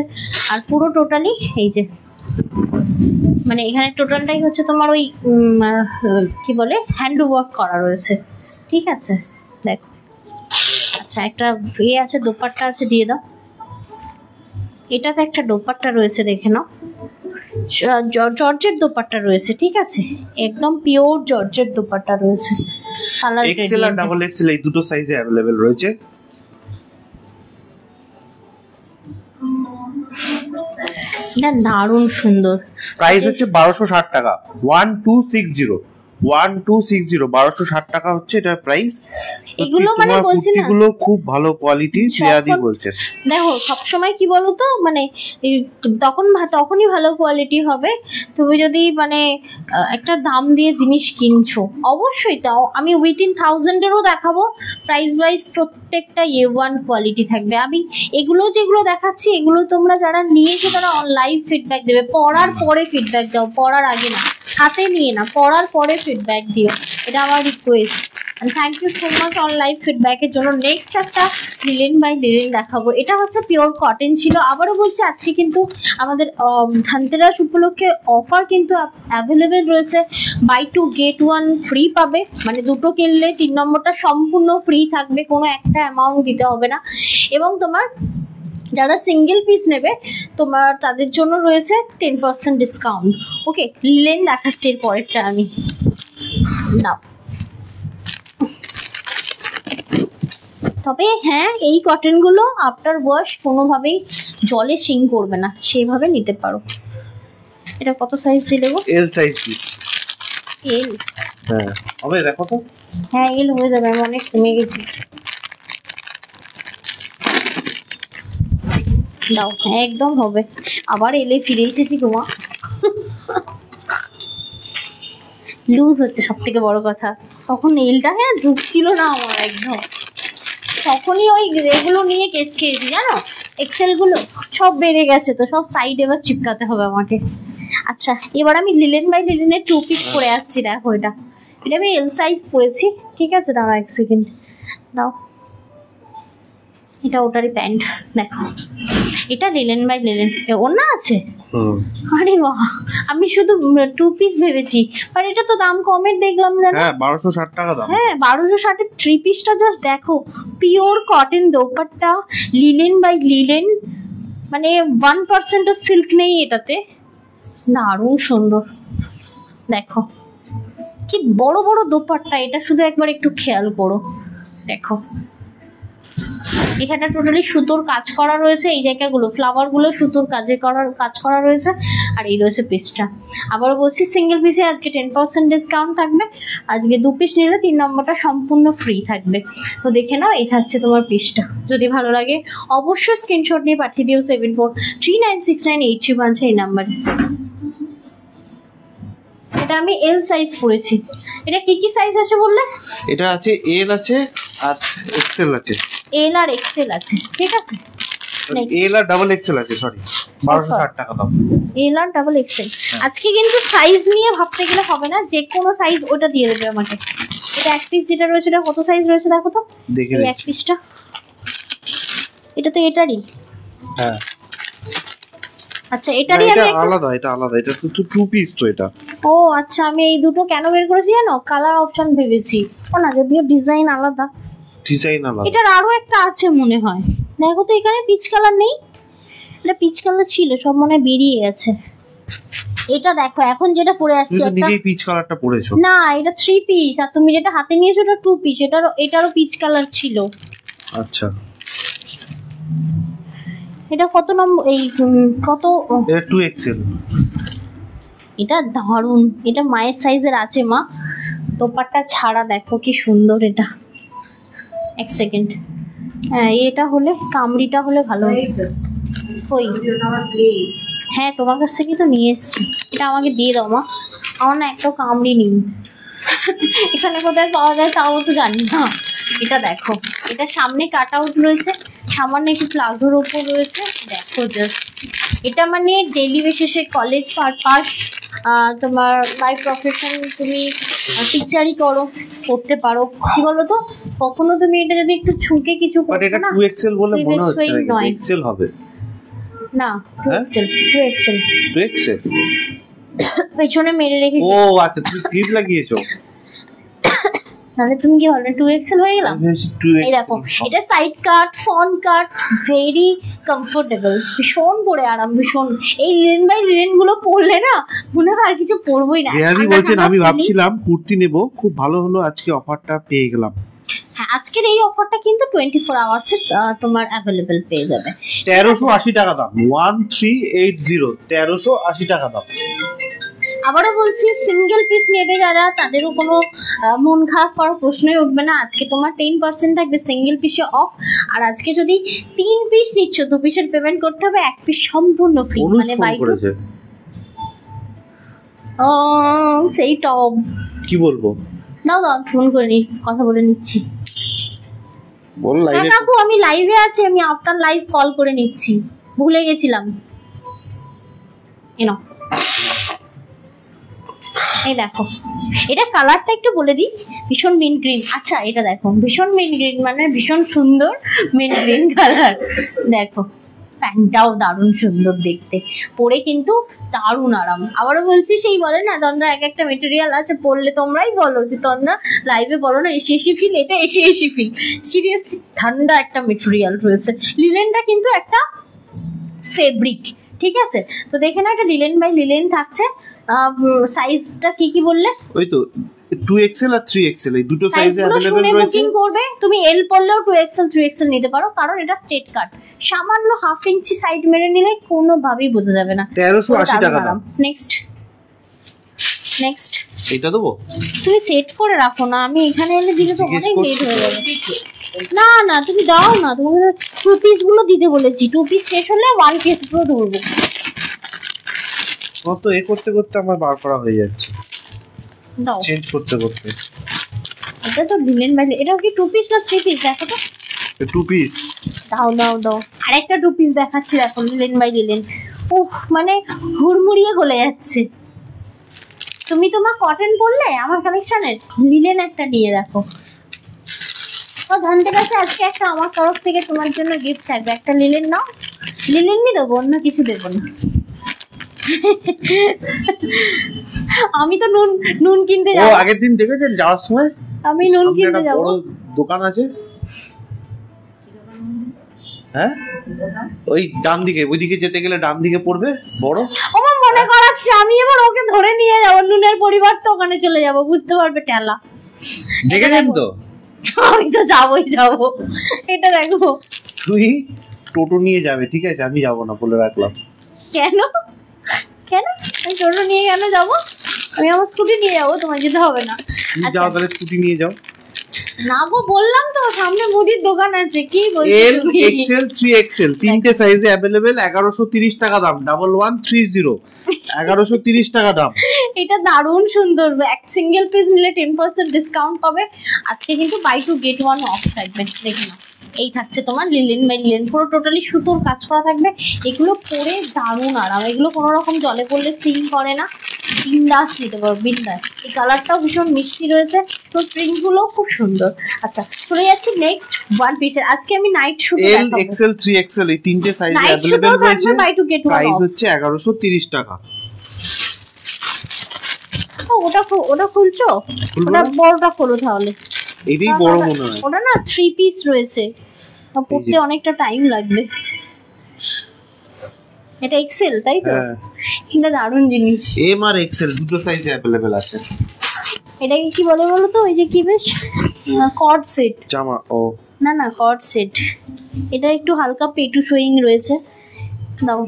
আর পুরো টোটালি এই যে, মানে এখানে টোটালটাই হচ্ছে তোমার ওই কি বলে, হ্যান্ড ওয়ার্ক করা রয়েছে, ঠিক আছে? দেখো, আচ্ছা, একটা আছে, দোপাট্টা আছে, দিয়ে দাও। এটাতে একটা দোপাট্টা রয়েছে, দেখে নাও, জর্জের দোপাট্টা রয়েছে, ঠিক আছে? একদম পিওর জর্জের দোপাট্টা রয়েছে। কালার এক্সেল আর ডাবল এক্সেল এই দুটো সাইজে अवेलेबल রয়েছে। এটা দারুণ সুন্দর। প্রাইস হচ্ছে 1260 টাকা। 1260 1260 টাকা হচ্ছে এটার প্রাইস। এগুলো মানে বলছি না, কুর্তিগুলো খুব ভালো কোয়ালিটি, শ্রেয়াদি বলছেন। দেখো, সবসময় কি বলো তো, মানে তখনই ভালো কোয়ালিটি হবে তুমি যদি মানে একটা দাম দিয়ে জিনিস কিনছো। অবশ্যই তাও আমি উইথিন 1000-এরও দেখাবো, প্রাইস ওয়াইজ প্রত্যেকটা A1 কোয়ালিটি থাকবে। আমি এগুলো যেগুলো দেখাচ্ছি, এগুলো তোমরা যারা নিয়েছো তারা লাইভ ফিডব্যাক দেবে, পড়ার পরে ফিডব্যাক দাও, পড়ার আগে না, হাতে নিয়ে না, পড়ার পরে ফিডব্যাক দিও, এটা আমার request, thank you so much on live ফিডব্যাকের জন্য। নেক্সট একটা লিলেন বাই লিলেন দেখাবো, এটা হচ্ছে পিওর কটন ছিল। আবারও বলছি আজকে কিন্তু আমাদের ধনতেরাস উপলক্ষে অফার কিন্তু অ্যাভেলেবেল রয়েছে। বাই 2 get 1 ফ্রি পাবে, মানে দুটো কিনলে 3 নম্বরটা সম্পূর্ণ ফ্রি থাকবে, কোনো একটা অ্যামাউন্ট দিতে হবে না। এবং তোমার যারা সিঙ্গেল পিস নেবে তোমার তাদের জন্য রয়েছে 10% ডিসকাউন্ট। ওকে, লিলেন দেখাচ্ছি এর পরেরটা আমি। নাও, তবে হ্যাঁ এই কটনগুলো আফটার ওয়াশ কোনোভাবেই জলে সিঙ্ক করবে না, সেভাবে নিতে পারো। এটা কত সাইজ দিলে গো? এল সাইজ দি। এল? হ্যাঁ হবে, দেখো তো। হ্যাঁ এল হয়ে যাবে, আমি অনেক কমে গেছি। দাও, হ্যাঁ একদম হবে। আবার এলে ফিরে এসেছি তোমার। লুজ হচ্ছে সব থেকে বড় কথা, তখন এলটা হ্যাঁ ঢুকছিল না আমার একদম, তখনই ওই এগুলো নিয়ে কেস খেয়েছি জানো, এক্সেল গুলো সব বেড়ে গেছে, তো সব সাইড এবার চিপকাতে হবে আমাকে। আচ্ছা এবার আমি লিলেন বাই লিলেনের 2 পিস পরে আসছি, দেখো এটা আমি এল সাইজ পরেছি, ঠিক আছে? দাঁড়াও 1 সেকেন্ড, দাও। এটা ওটারই প্যান্ট, দেখো এটা লিলেন বাই লিলেন, ওর না আছে। আরে বাহ, আমি শুধু 2 পিস ভেবেছি, আর এটা তো দাম কমের দেখলাম জানো। হ্যাঁ 1260 টাকা দাম। হ্যাঁ 1260 3 পিসটা জাস্ট দেখো, pure cotton dupatta, linen by linen, মানে 1% অফ সিল্ক নেই এটাতে, দারুণ সুন্দর। দেখো কি বড় বড় দোপাট্টা, এটা শুধু একবার একটু খেয়াল করো, দেখো এখানে টোটালি সুতোর কাজ করা রয়েছে, এই জায়গাগুলো ফ্লাওয়ার গুলো সুতোর কাজ করা রয়েছে, আর এই রয়েছে পিসটা। আবার বলছি সিঙ্গেল পিসে আজকে 10% ডিসকাউন্ট থাকবে, আজকে 2 পিস নিলে 3 নম্বরটা সম্পূর্ণ ফ্রি থাকবে। তো দেখে নাও, এই থাকছে তোমার পিসটা। যদি ভালো লাগে অবশ্যই স্ক্রিনশট নিয়ে পাঠিয়ে দিও 7439698315 এই নাম্বারে। এটা আমি এল সাইজ পরেছি। এটা কি কি সাইজ আছে বললে? এটা আছে এল আছে আর এক্সেল আছে। এল আর এক্সেল আছে, ঠিক আছে? এল আর ডাবল এক্সেল আছে, সরি 1260 টাকা দাম। এল আর ডাবল এক্সেল। আজকে কিন্তু সাইজ নিয়ে ভাবতে গেলে হবে না, যে কোনো সাইজ ওটা দিয়ে দেবে আমাকে। এটা 1 পিস যেটা রয়েছে, এটা কত সাইজ রয়েছে দেখো তো, দেখে এই 1 পিসটা, এটা তো এটারই। হ্যাঁ আচ্ছা এটারই এটা আমি আলাদা, এটা আলাদা, এটা তো 2 পিস তো এটা। ও আচ্ছা, আমি এই দুটো কেন বের করেছি জানো, কালার অপশন ভেবেছি। ও না, যদিও ডিজাইন আলাদা, ডিজাইন আলাদা। এটার আরো একটা আছে মনে হয়, দেখো তো এখানে পিচ কালার নেই, এটা পিচ কালার ছিল, সব মনে হয় বেরিয়ে গেছে। এটা দেখো এখন যেটা পরে আসছে, তুমি একটা নিজেই পিচ কালারটা পরেছো না, এটা 3 পিস, আর তুমি যেটা হাতে নিয়েছো ওটা 2 পিস, এটারও পিচ কালার ছিল। আচ্ছা এটা কত নম্বর, এই কত? এটা 2 এক্সেল। এটা দারুন, এটা মায়ের সাইজের আছে মা, দোপাট্টা ছাড়া দেখো কি সুন্দর এটা। 1 সেকেন্ড, হ্যাঁ এটা হলে কামড়িটা হলে ভালো হতো। ওই হ্যাঁ তোমার কাছ থেকে তো নিয়ে এসছি, এটা আমাকে দিয়ে দাও মা, আমার না একটা কামড়ি নিন। এখানে কোথায় পাওয়া যায় তাও তো জানি না। এটা দেখো, এটা সামনে কাট আউট রয়েছে, সামান্য একটু প্লাজোর ওপর রয়েছে, দেখো জাস্ট। এটা মানে ডেলি বেসিসে কলেজ পারপাস, তোমার বাই প্রফেশন তুমি টিচারই করো, করতে পারো। কি বলো তো, কখনো তুমি এটা যদি একটু ছুঁকে কিছু বাট করছো এটা না, 2 এক্সেল বলে মনে হচ্ছে না, নয়। এক্সেল হবে না 2 এক্সেল, 2 এক্সেল 2 এক্সেল। পেছনে মেরে রেখেছি। ও আচ্ছা, তুমি ক্লিপ লাগিয়েছো, তাহলে তুমি কি ভাবলে 2 এক্সেল হয়ে গেলাম? এই দেখো, এটা সাইড কাট, ফ্রন্ট কাট, ভেরি কমফোর্টেবল, ভীষণ পরে আরাম, ভীষণ। এই লিলেন বাই লিলেন গুলো পরলে না মনে হয় আর কিছু পরবোই না। রিয়াদি বলছেন আমি ভাবছিলাম কুর্তি নেব, খুব ভালো হলো আজকে অফারটা পেয়ে গেলাম। হ্যাঁ আজকের এই অফারটা কিন্তু 24 আওয়ার্সে তোমার অ্যাভেলেবেল পেয়ে যাবে। 1380 টাকা দাম, 1380, 1380 টাকা দাম। আবারও বলছি সিঙ্গেল পিস নেবে যারা, তাদেরও কোনো মন খারাপ করার প্রশ্নই উঠবে না। আজকে তোমার 10% থাকবে সিঙ্গেল পিসে অফ, আর আজকে যদি 3 পিস নিচ্ছ 2 পিসের পেমেন্ট করতে হবে, 1 পিস সম্পূর্ণ ফ্রি, মানে বাই করেছে। সেই টপ কি বলবো, দাও দাও ফোন করে নি, কথা বলে নিচ্ছি। বল লাইভে কাকু আমি লাইভে আছি, আমি আফটার লাইভ কল করে নিচ্ছি, ভুলে গেছিলাম। এনো এই দেখো, এটা কালারটা একটু বলে দিই, ভীষণ মিন্ট গ্রিন। আচ্ছা এটা দেখো, ভীষণ মিন্ট গ্রিন মানে ভীষণ সুন্দর মিন্ট গ্রিন কালার। দেখো প্যান্টটাও দারুণ সুন্দর দেখতে, পরে কিন্তু দারুণ আরাম। আবারও বলছি, সেই বলে না তন্দ্রা এক একটা মেটেরিয়াল আছে, পরলে তোমরাই বলো যে তন্দ্রা লাইভে বলো না এসি এসি ফিল, এটা এসি এসি ফিল। সিরিয়াসলি ঠান্ডা একটা মেটেরিয়াল রয়েছে। লিলেনটা কিন্তু একটা ফেব্রিক, ঠিক আছে? তো দেখে না, এটা লিলেন বাই লিলেন থাকছে। সাইজটা কি কি বললে? ওই তো 2XL আর 3XL এই দুটো সাইজে अवेलेबल রয়েছে। বুকিং করবে তুমি, এল পড়লেও 2XL 3XL নিতে পারো, কারণ এটা স্ট্রেট কাট। সামান্য হাফ ইঞ্চি সাইড মেরে নিলে কোনোভাবেই বোঝা যাবে না। 1380 টাকা দাম। নেক্সট নেক্সট এটা দেবো? তুমি সেট করে রাখো না, আমি এখানে এলে দিলে তো অনেক লেট হয়ে যাবে। না না তুমি দাও না, তোমাকে টু পিস গুলো দিতে বলেছি, টু পিস শেষ হলে ওয়ান পিস পুরো ধরবো। কত এ করতে করতে আমার বার করা হয়ে যাচ্ছে, দাও চেঞ্জ করতে করতে। এটা তো লিলেন বাই, এটা কি টু পিস না থ্রি পিস দেখো তো? Two piece. দাও দাও দাও, আরেকটা টু পিস দেখাচ্ছি দেখো, লিলেন বাই লিলেন। উফ মানে হুড়মুড়িয়ে গলে যাচ্ছে। তুমি তোমার কটন পরলে আমার কালেকশনের, লিলেন একটা নিয়ে দেখো। ও ধনতেরাসে আজকে একটা আমার তরফ থেকে তোমার জন্য গিফট থাকবে, একটা লিলেন নাও। লিলেনই দেবো, অন্য কিছু দেবো না। আমি তো নুন নুন কিনতে ও যাবো। আগের দিন দেখেছেন যাওয়ার সময় আমি নুন কিনতে যাবো। বড় দোকান আছে, হ্যাঁ ওই ডান দিকে, ওইদিকে যেতে গেলে ডান দিকে পড়বে বড়। আমার মনে করাচ্ছে, আমি এবার ওকে ধরে নিয়ে যাবো, নুনের পরিবার তো ওখানে চলে যাবো, বুঝতে পারবে টেলা। দেখেছেন তো? আমি তো যাবোই যাবো। এটা দেখো। তুই টোটো নিয়ে যাবে, ঠিক আছে? আমি যাবো না বলে রাখলাম। কেন কেন আমি টোটো নিয়ে কেন যাবো? আমি আমার স্কুটি নিয়ে যাবো, তোমার যেতে হবে না। তুমি যাও তাহলে স্কুটি নিয়ে যাও। না গো, বললাম তো সামনে মুদির দোকান আছে। কি বলছো এল তুমি? এক্সেল 3XL তিনটে সাইজে अवेलेबल। 1130 টাকা দাম। 1130 1130 টাকা দাম। এটা দারুণ সুন্দর, এক সিঙ্গেল পিস নিলে 10% ডিসকাউন্ট পাবে। আজকে কিন্তু buy two get one off থাকবে, দেখে নাও। এই থাকছে তোমার লিলেন বাই লিলেন, পুরো টোটালি সুতোর কাজ করা থাকবে। এগুলো পরে দারুণ আরাম, এগুলো কোনো রকম জলে পড়লে সিং করে না, বিন্দাস নিতে পারো বিন্দাস। এই কালারটাও ভীষণ মিষ্টি রয়েছে, তো প্রিন্ট গুলো খুব সুন্দর। আচ্ছা চলে যাচ্ছি নেক্সট ওয়ান পিসের। আজকে আমি night shoot L XL 3XL এই তিনটে সাইজে अवेलेबल রয়েছে। Buy two get one price off. হচ্ছে 1130 টাকা। ওটা খুলছো? ওটা বড়টা খোলো তাহলে। এটাই বড় মনে হয়। ওটা না থ্রি পিস রয়েছে, পড়তে অনেকটা টাইম লাগবে। এটা এক্সেল তাই তো? হ্যাঁ, এটা দারুণ জিনিস। এম আর এক্সেল দুটো সাইজে अवेलेबल আছে। এটাকে কি বলে বলো তো? ওই যে কি বেশ কর্ড সেট। জামা। ও না না, কর্ড সেট। এটা একটু হালকা পেটু শোয়িং রয়েছে। দাও।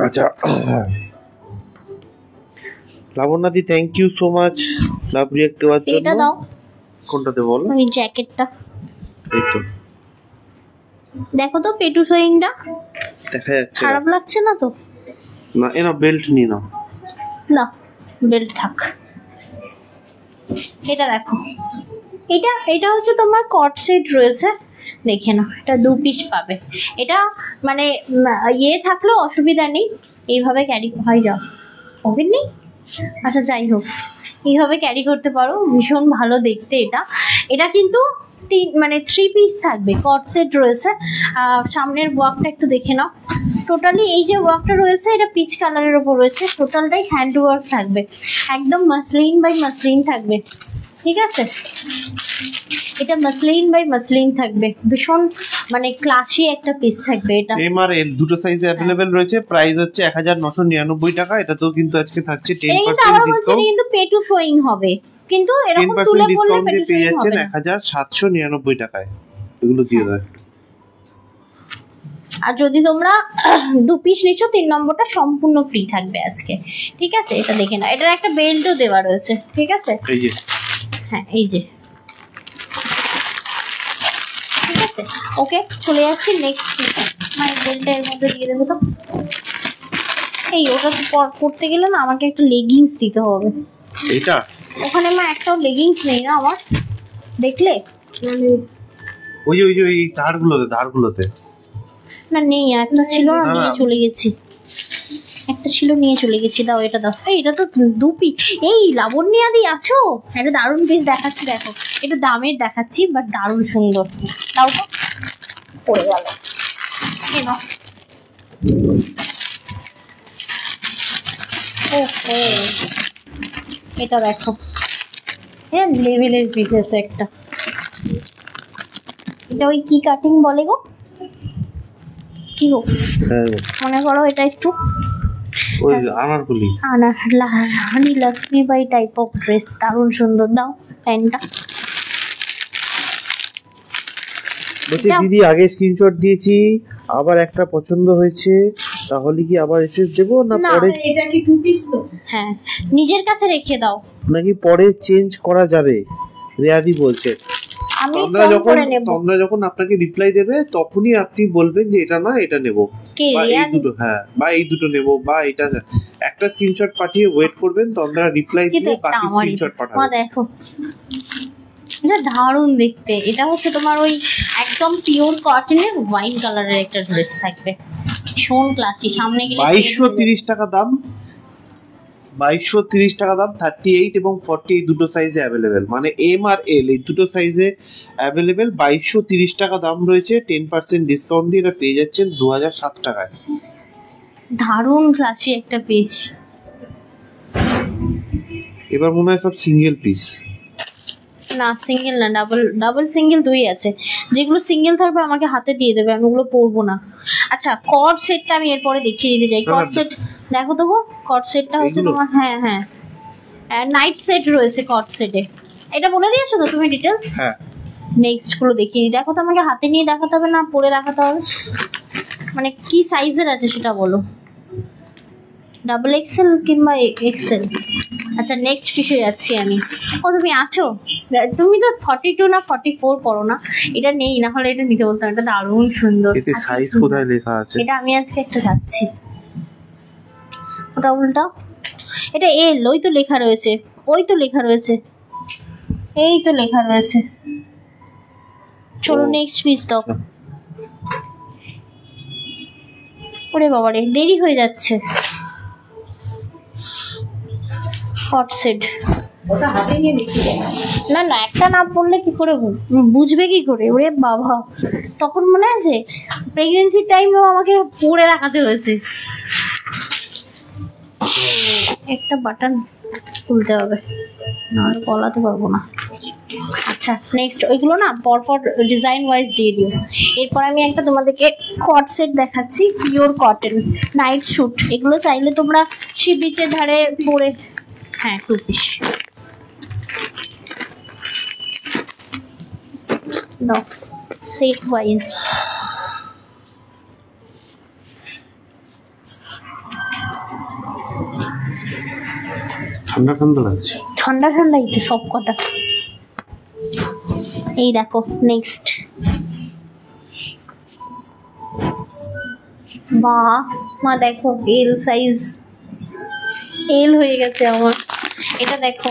আচ্ছা লাবণ্যাদি, thank you so much love react করার জন্য। এটা দাও। কোনটাতে বলো? ওই জ্যাকেটটা। এই তো দেখো তো পেটু শোয়িংটা দেখা যাচ্ছে। খারাপ লাগছে না তো? না এনা বেল্ট নিয়ে নাও। না বেল্ট থাক। এটা দেখো, এটা হচ্ছে তোমার কট সেট রয়েছে, দেখে নাও। এটা দু পিস পাবে। এটা মানে ইয়ে থাকলেও অসুবিধা নেই, এইভাবে ক্যারি হয়। যাও ওকে নেই। আচ্ছা যাই হোক, এইভাবে ক্যারি করতে পারো, ভীষণ ভালো দেখতে। এটা কিন্তু মানে থ্রি পিস থাকবে, কট সেট রয়েছে। সামনের ওয়ার্কটা একটু দেখে নাও। টোটালি এই যে ওয়ার্কটা রয়েছে, এটা পিচ কালারের ওপর রয়েছে, টোটালটাই হ্যান্ড ওয়ার্ক থাকবে, একদম মাসলিন বাই মাসলিন থাকবে, ঠিক আছে? এটা মাসলিন বাই মাসলিন থাকবে, ভীষণ মানে ক্লাসি একটা পিস থাকবে। এটা এম আর এল দুটো সাইজে अवेलेबल রয়েছে। প্রাইস হচ্ছে 1999 টাকা। এটাতেও কিন্তু আজকে থাকছে 10% ডিসকাউন্ট। কিন্তু পেটু শোয়িং হবে, কিন্তু এরকম তুলে 10% বললে ডিসকাউন্ট পেটু পেয়ে শোয়িং যাচ্ছেন হবে না। 1799 টাকায়। এগুলো দিয়ে দাও একটু। আর যদি তোমরা দু পিস নিচ্ছ, 3 নম্বরটা সম্পূর্ণ ফ্রি থাকবে আজকে, ঠিক আছে? এটা দেখে নাও। এটার একটা বেল্টও দেওয়া রয়েছে, ঠিক আছে? এই যে হ্যাঁ এই যে, ঠিক আছে। ওকে চলে যাচ্ছি নেক্সট পিসে। মানে বেল্টটা এর মধ্যে দিয়ে দেবো তো। এই ওটা করতে গেলে না আমাকে একটা লেগিংস দিতে হবে। এটা ওখানে আমার একটাও লেগিংস নেই না আমার, দেখলে? ওই ওই ধারগুলোতে না নেই, একটা ছিল না, নিয়ে চলে গেছি। একটা ছিল নিয়ে চলে গেছি, দাও এটা দাও। এটা তো দুপি। এই লাবণ্যাদি আছো? একটা দারুণ পিস দেখাচ্ছি, দেখো এটা দামের দেখাচ্ছি বাট দারুণ সুন্দর। দাও তো, পড়ে গেল। এটা দেখো, হ্যাঁ লেভেলের পিস আছে একটা। এটা ওই কি কাটিং বলে গো, কি গো মনে করো এটা একটু ওই আনারকলি রানী লক্ষ্মীবাই টাইপ অফ ড্রেস, দারুণ সুন্দর। দাও প্যান্টটা। বলছি দিদি আগে স্ক্রিনশট দিয়েছি, আবার একটা পছন্দ হয়েছে, তাহলে কি আবার এসএস দেব না পরে? এটা কি টু পিস তো? হ্যাঁ নিজের কাছে রেখে দাও, নাকি পরে চেঞ্জ করা যাবে? রেয়াদি বলছে আমি তোমরা যখন আপনাকে রিপ্লাই দেবে তখনই আপনি বলবেন যে এটা না এটা নেব, বা এই দুটো, হ্যাঁ বা এই দুটো নেব, বা এটা। একটা স্ক্রিনশট পাঠিয়ে ওয়েট করবেন, তোমরা রিপ্লাই দিয়ে বাকি স্ক্রিনশট পাঠাবেন। দেখো এটা দারুণ দেখতে। এটা হচ্ছে তোমার ওই একদম পিওর কটনের ওয়াইন কালারের একটা ড্রেস থাকবে, ভীষণ ক্লাসি। সামনে গেলে 2230 টাকা দাম, 2230 টাকা দাম। 38 এবং 40 এই দুটো সাইজে অ্যাভেলেবেল, মানে এম আর এল এই দুটো সাইজে অ্যাভেলেবেল। 2230 টাকা দাম রয়েছে, 10% ডিসকাউন্ট দিয়ে এটা পেয়ে যাচ্ছেন 2007 টাকায়। দারুণ ক্লাসি একটা পিস। এবার মনে হয় সব সিঙ্গেল পিস। না সিঙ্গেল না, ডাবল সিঙ্গেল দুই আছে। যেগুলো সিঙ্গেল থাকবে আমাকে হাতে দিয়ে দেবে, আমি ওগুলো পরবো না। আচ্ছা কট সেটটা আমি এরপরে দেখিয়ে দিতে চাই। কট সেট দেখো তো গো, কট সেটটা হচ্ছে তোমার, হ্যাঁ হ্যাঁ নাইট সেট রয়েছে কট সেটে। এটা বলে দিয়েছো তো তুমি ডিটেলস? হ্যাঁ নেক্সট গুলো দেখিয়ে দিই। দেখো তো, আমাকে হাতে নিয়ে দেখাতে হবে না পরে দেখাতে হবে? মানে কি সাইজের আছে সেটা বলো, ডাবল এক্সেল কিংবা এক্সেল? আচ্ছা নেক্সট পিসে যাচ্ছি আমি। ও তুমি আছো? তুমি তো 42 না 44 পড়ো না, এটা নেই, না হলে এটা নিতে বলতাম। এটা দারুণ সুন্দর। এতে সাইজ কোথায় লেখা আছে? এটা আমি আজকে একটা যাচ্ছি, ওটা উল্টা। এটা এল, ওই তো লেখা রয়েছে, ওই তো লেখা রয়েছে, এই তো লেখা রয়েছে। চলো নেক্সট পিস দাও। ওরে বাবারে দেরি হয়ে যাচ্ছে। হট সেট ওটা হাতে নিয়ে দেখি। না না, একটা না পড়লে কি করে বুঝবে কি করে? ওরে বাবা, তখন মনে আছে প্রেগনেন্সির টাইমেও আমাকে পরে রাখাতে হয়েছে। একটা বাটন খুলতে হবে, নাহলে গলাতে পারবো না। আচ্ছা নেক্সট ওইগুলো না পরপর ডিজাইন ওয়াইজ দিয়ে দিও। এরপর আমি একটা তোমাদেরকে কট সেট দেখাচ্ছি, পিওর কটন নাইট স্যুট। এগুলো চাইলে তোমরা সি বিচের ধারে পরে, হ্যাঁ টু পিস দাও সেট ওয়াইজ। ঠান্ডা ঠান্ডা লাগছে, ঠান্ডা ঠান্ডাই তো সব কটা। এই দেখো নেক্সট, বাহ মা দেখো এল সাইজ, এল হয়ে গেছে আমার। এটা দেখো,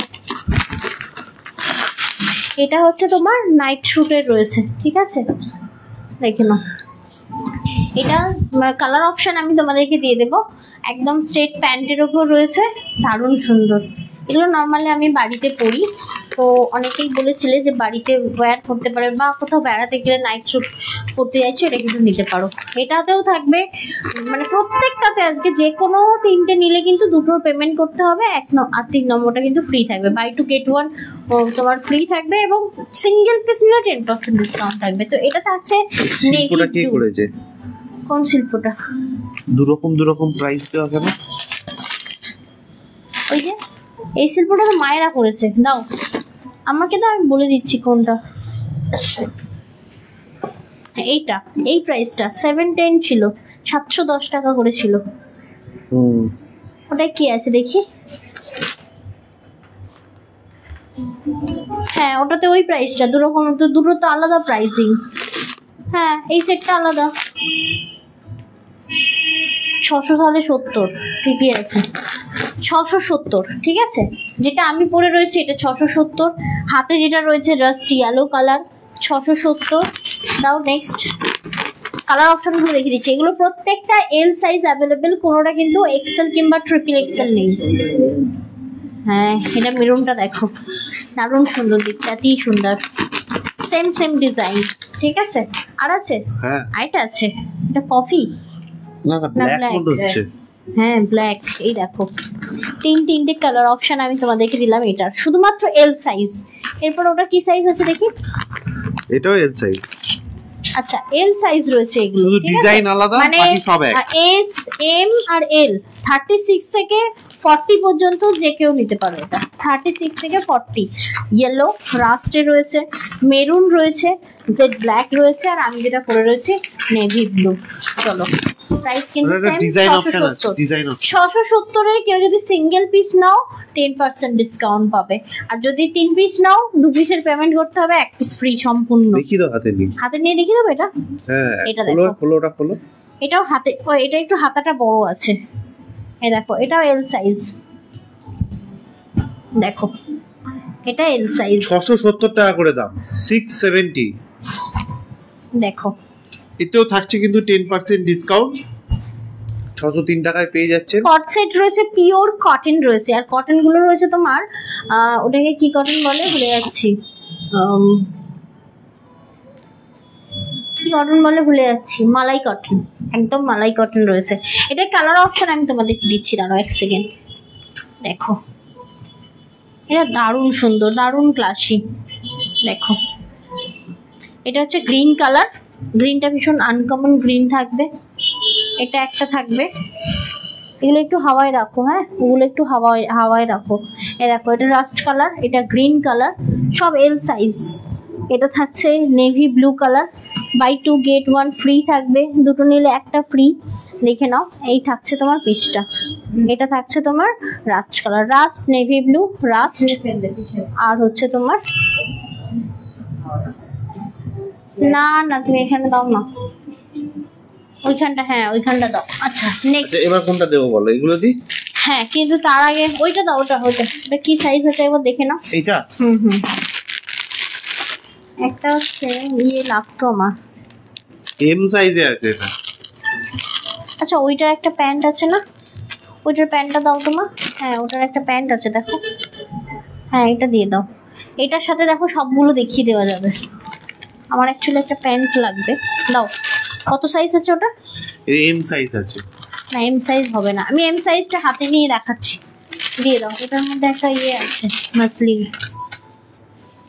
এটা হচ্ছে তোমার নাইট শুটের রয়েছে, ঠিক আছে দেখে নাও। এটা কালার অপশন আমি তোমাদেরকে দিয়ে দেবো। একদম স্ট্রেট প্যান্টের ওপর রয়েছে, দারুণ সুন্দর। এগুলো নর্মালি আমি বাড়িতে পরি, তো অনেকেই বলেছিলে যে বাড়িতে ওয়্যার করতে পারে বা কোথাও বেড়াতে গেলে নাইট স্যুট পরতে যাচ্ছি, এটা কিন্তু নিতে পারো। এটাতেও থাকবে, মানে প্রত্যেকটাতে আজকে যে কোনো তিনটে নিলে কিন্তু দুটোর পেমেন্ট করতে হবে, আর 3 নম্বরটা কিন্তু ফ্রি থাকবে। বাই 2 get 1 তোমার ফ্রি থাকবে, এবং সিঙ্গেল পিস নিলে 10% ডিসকাউন্ট থাকবে। তো এটাতে আছে শিল্পটা কে করেছে? কোন শিল্পটা? দুরকম প্রাইস দেওয়া কেন? ওই যে এই শিল্পটা তো মায়েরা করেছে। দাও আমাকে দাও, আমি বলে দিচ্ছি কোনটা। এইটা, এই প্রাইসটা 710 ছিল, 710 টাকা করে ছিল। ওটাই কি আছে দেখি, হ্যাঁ ওটাতে ওই প্রাইসটা। দুরকম তো, দুটো তো আলাদা প্রাইসিং। হ্যাঁ এই সেটটা আলাদা, 670 ঠিকই আছে, 670 ঠিক আছে। যেটা আমি পরে রয়েছে এটা 670, হাতে যেটা রয়েছে জাস্ট ইয়েলো কালার 670। দাও নেক্সট, কালার অপশনগুলো দেখিয়ে দিচ্ছি। এগুলো প্রত্যেকটা এল সাইজ অ্যাভেলেবেল, কোনোটা কিন্তু এক্সেল কিংবা ট্রিপল এক্সেল নেই। হ্যাঁ, এটা মেরুনটা দেখো, দারুণ সুন্দর দেখতে, এতই সুন্দর, সেম সেম ডিজাইন। ঠিক আছে, আর আছে? হ্যাঁ, আরেকটা আছে, এটা কফি না না ব্ল্যাক মনে হচ্ছে। হ্যাঁ ব্ল্যাক, এই দেখো তিনটে কালার অপশন আমি তোমাদেরকে দিলাম, এটার শুধুমাত্র এল সাইজ। এরপর ওটা কি সাইজ আছে দেখি, এটাও এল সাইজ। আচ্ছা এল সাইজ রয়েছে এগুলো, শুধু ডিজাইন আলাদা, মানে বাকি সব এক। এস এম আর এল 36 থেকে 40 পর্যন্ত যে কেউ নিতে পারবে। এটা 36 থেকে 40। ইয়েলো রাস্টে রয়েছে, মেরুন রয়েছে, জেড ব্ল্যাক রয়েছে, আর আমি যেটা পরে রয়েছে নেভি ব্লু। চলো প্রাইস কিন্তু সেম, 670 এর কেউ যদি সিঙ্গেল পিস নাও 10% ডিসকাউন্ট পাবে, আর যদি 3 পিস নাও 2 পিসের পেমেন্ট করতে হবে, 1 পিস ফ্রি সম্পূর্ণ। দেখি দাও হাতে নিয়ে, হাতে নিয়ে দেখিয়ে দেবো এটা। হ্যাঁ এটা দেখো, খোলোটা খোলো। এটাও হাতে, এটা একটু হাতাটা বড় আছে, এই দেখো এটাও এল সাইজ, দেখো এটা এল সাইজ, 670 টাকা করে দাম, 670। দেখো এতেও থাকছে কিন্তু 10% ডিসকাউন্ট, 603 টাকায় পেয়ে যাচ্ছেন। কট সেট রয়েছে, পিওর কটন রয়েছে, আর কটন গুলো রয়েছে তোমার ওটাকে কি কটন বলে ভুলে যাচ্ছি, কি কটন বলে ভুলে যাচ্ছি, মালাই কটন, একদম মালাই কটন রয়েছে। এটা কালার অপশন আমি তোমাদেরকে দিচ্ছি, দাঁড়াও 1 সেকেন্ড। দেখো এটা দারুণ সুন্দর, দারুণ ক্লাসি। দেখো এটা হচ্ছে গ্রিন কালার, গ্রিনটা ভীষণ আনকমন গ্রিন থাকবে, এটা একটা থাকবে। এগুলো একটু হাওয়ায় রাখো, হ্যাঁ ওগুলো একটু হাওয়ায় রাখো। এ দেখো এটা রাস্ট কালার, এটা গ্রিন কালার, সব এল সাইজ। এটা থাকছে navy blue colour, buy 2 get 1 free থাকবে, দুটো নিলে একটা ফ্রি, দেখে নাও। এই থাকছে তোমার পিসটা, এটা থাকছে তোমার rust colour, rust navy blue rust, আর হচ্ছে তোমার না না তুমি এখানে দাও না, ওইখানটা, হ্যাঁ ওইখানটা দাও। আচ্ছা নেক্সট, এবার কোনটা দেবো বলো, এগুলো দি। হ্যাঁ কিন্তু তার আগে ওইটা দাও, ওটা এটা কি সাইজ আছে একবার দেখে নাও। এইটা একটা হচ্ছে লাগতো আমার, এম সাইজে আছে এটা। আচ্ছা ওইটার একটা প্যান্ট আছে না, ওইটার প্যান্টটা দাও তোমার। হ্যাঁ ওটার একটা প্যান্ট আছে দেখো, হ্যাঁ এটা দিয়ে দাও। এটার সাথে দেখো সবগুলো দেখিয়ে দেওয়া যাবে। আমার অ্যাকচুয়ালি একটা প্যান্ট লাগবে, দাও। কত সাইজ আছে ওটা? এম সাইজ আছে না, এম সাইজ হবে না, আমি এম সাইজটা হাতে নিয়ে দেখাচ্ছি, দিয়ে দাও। এটার মধ্যে একটা আছে মাসলিন,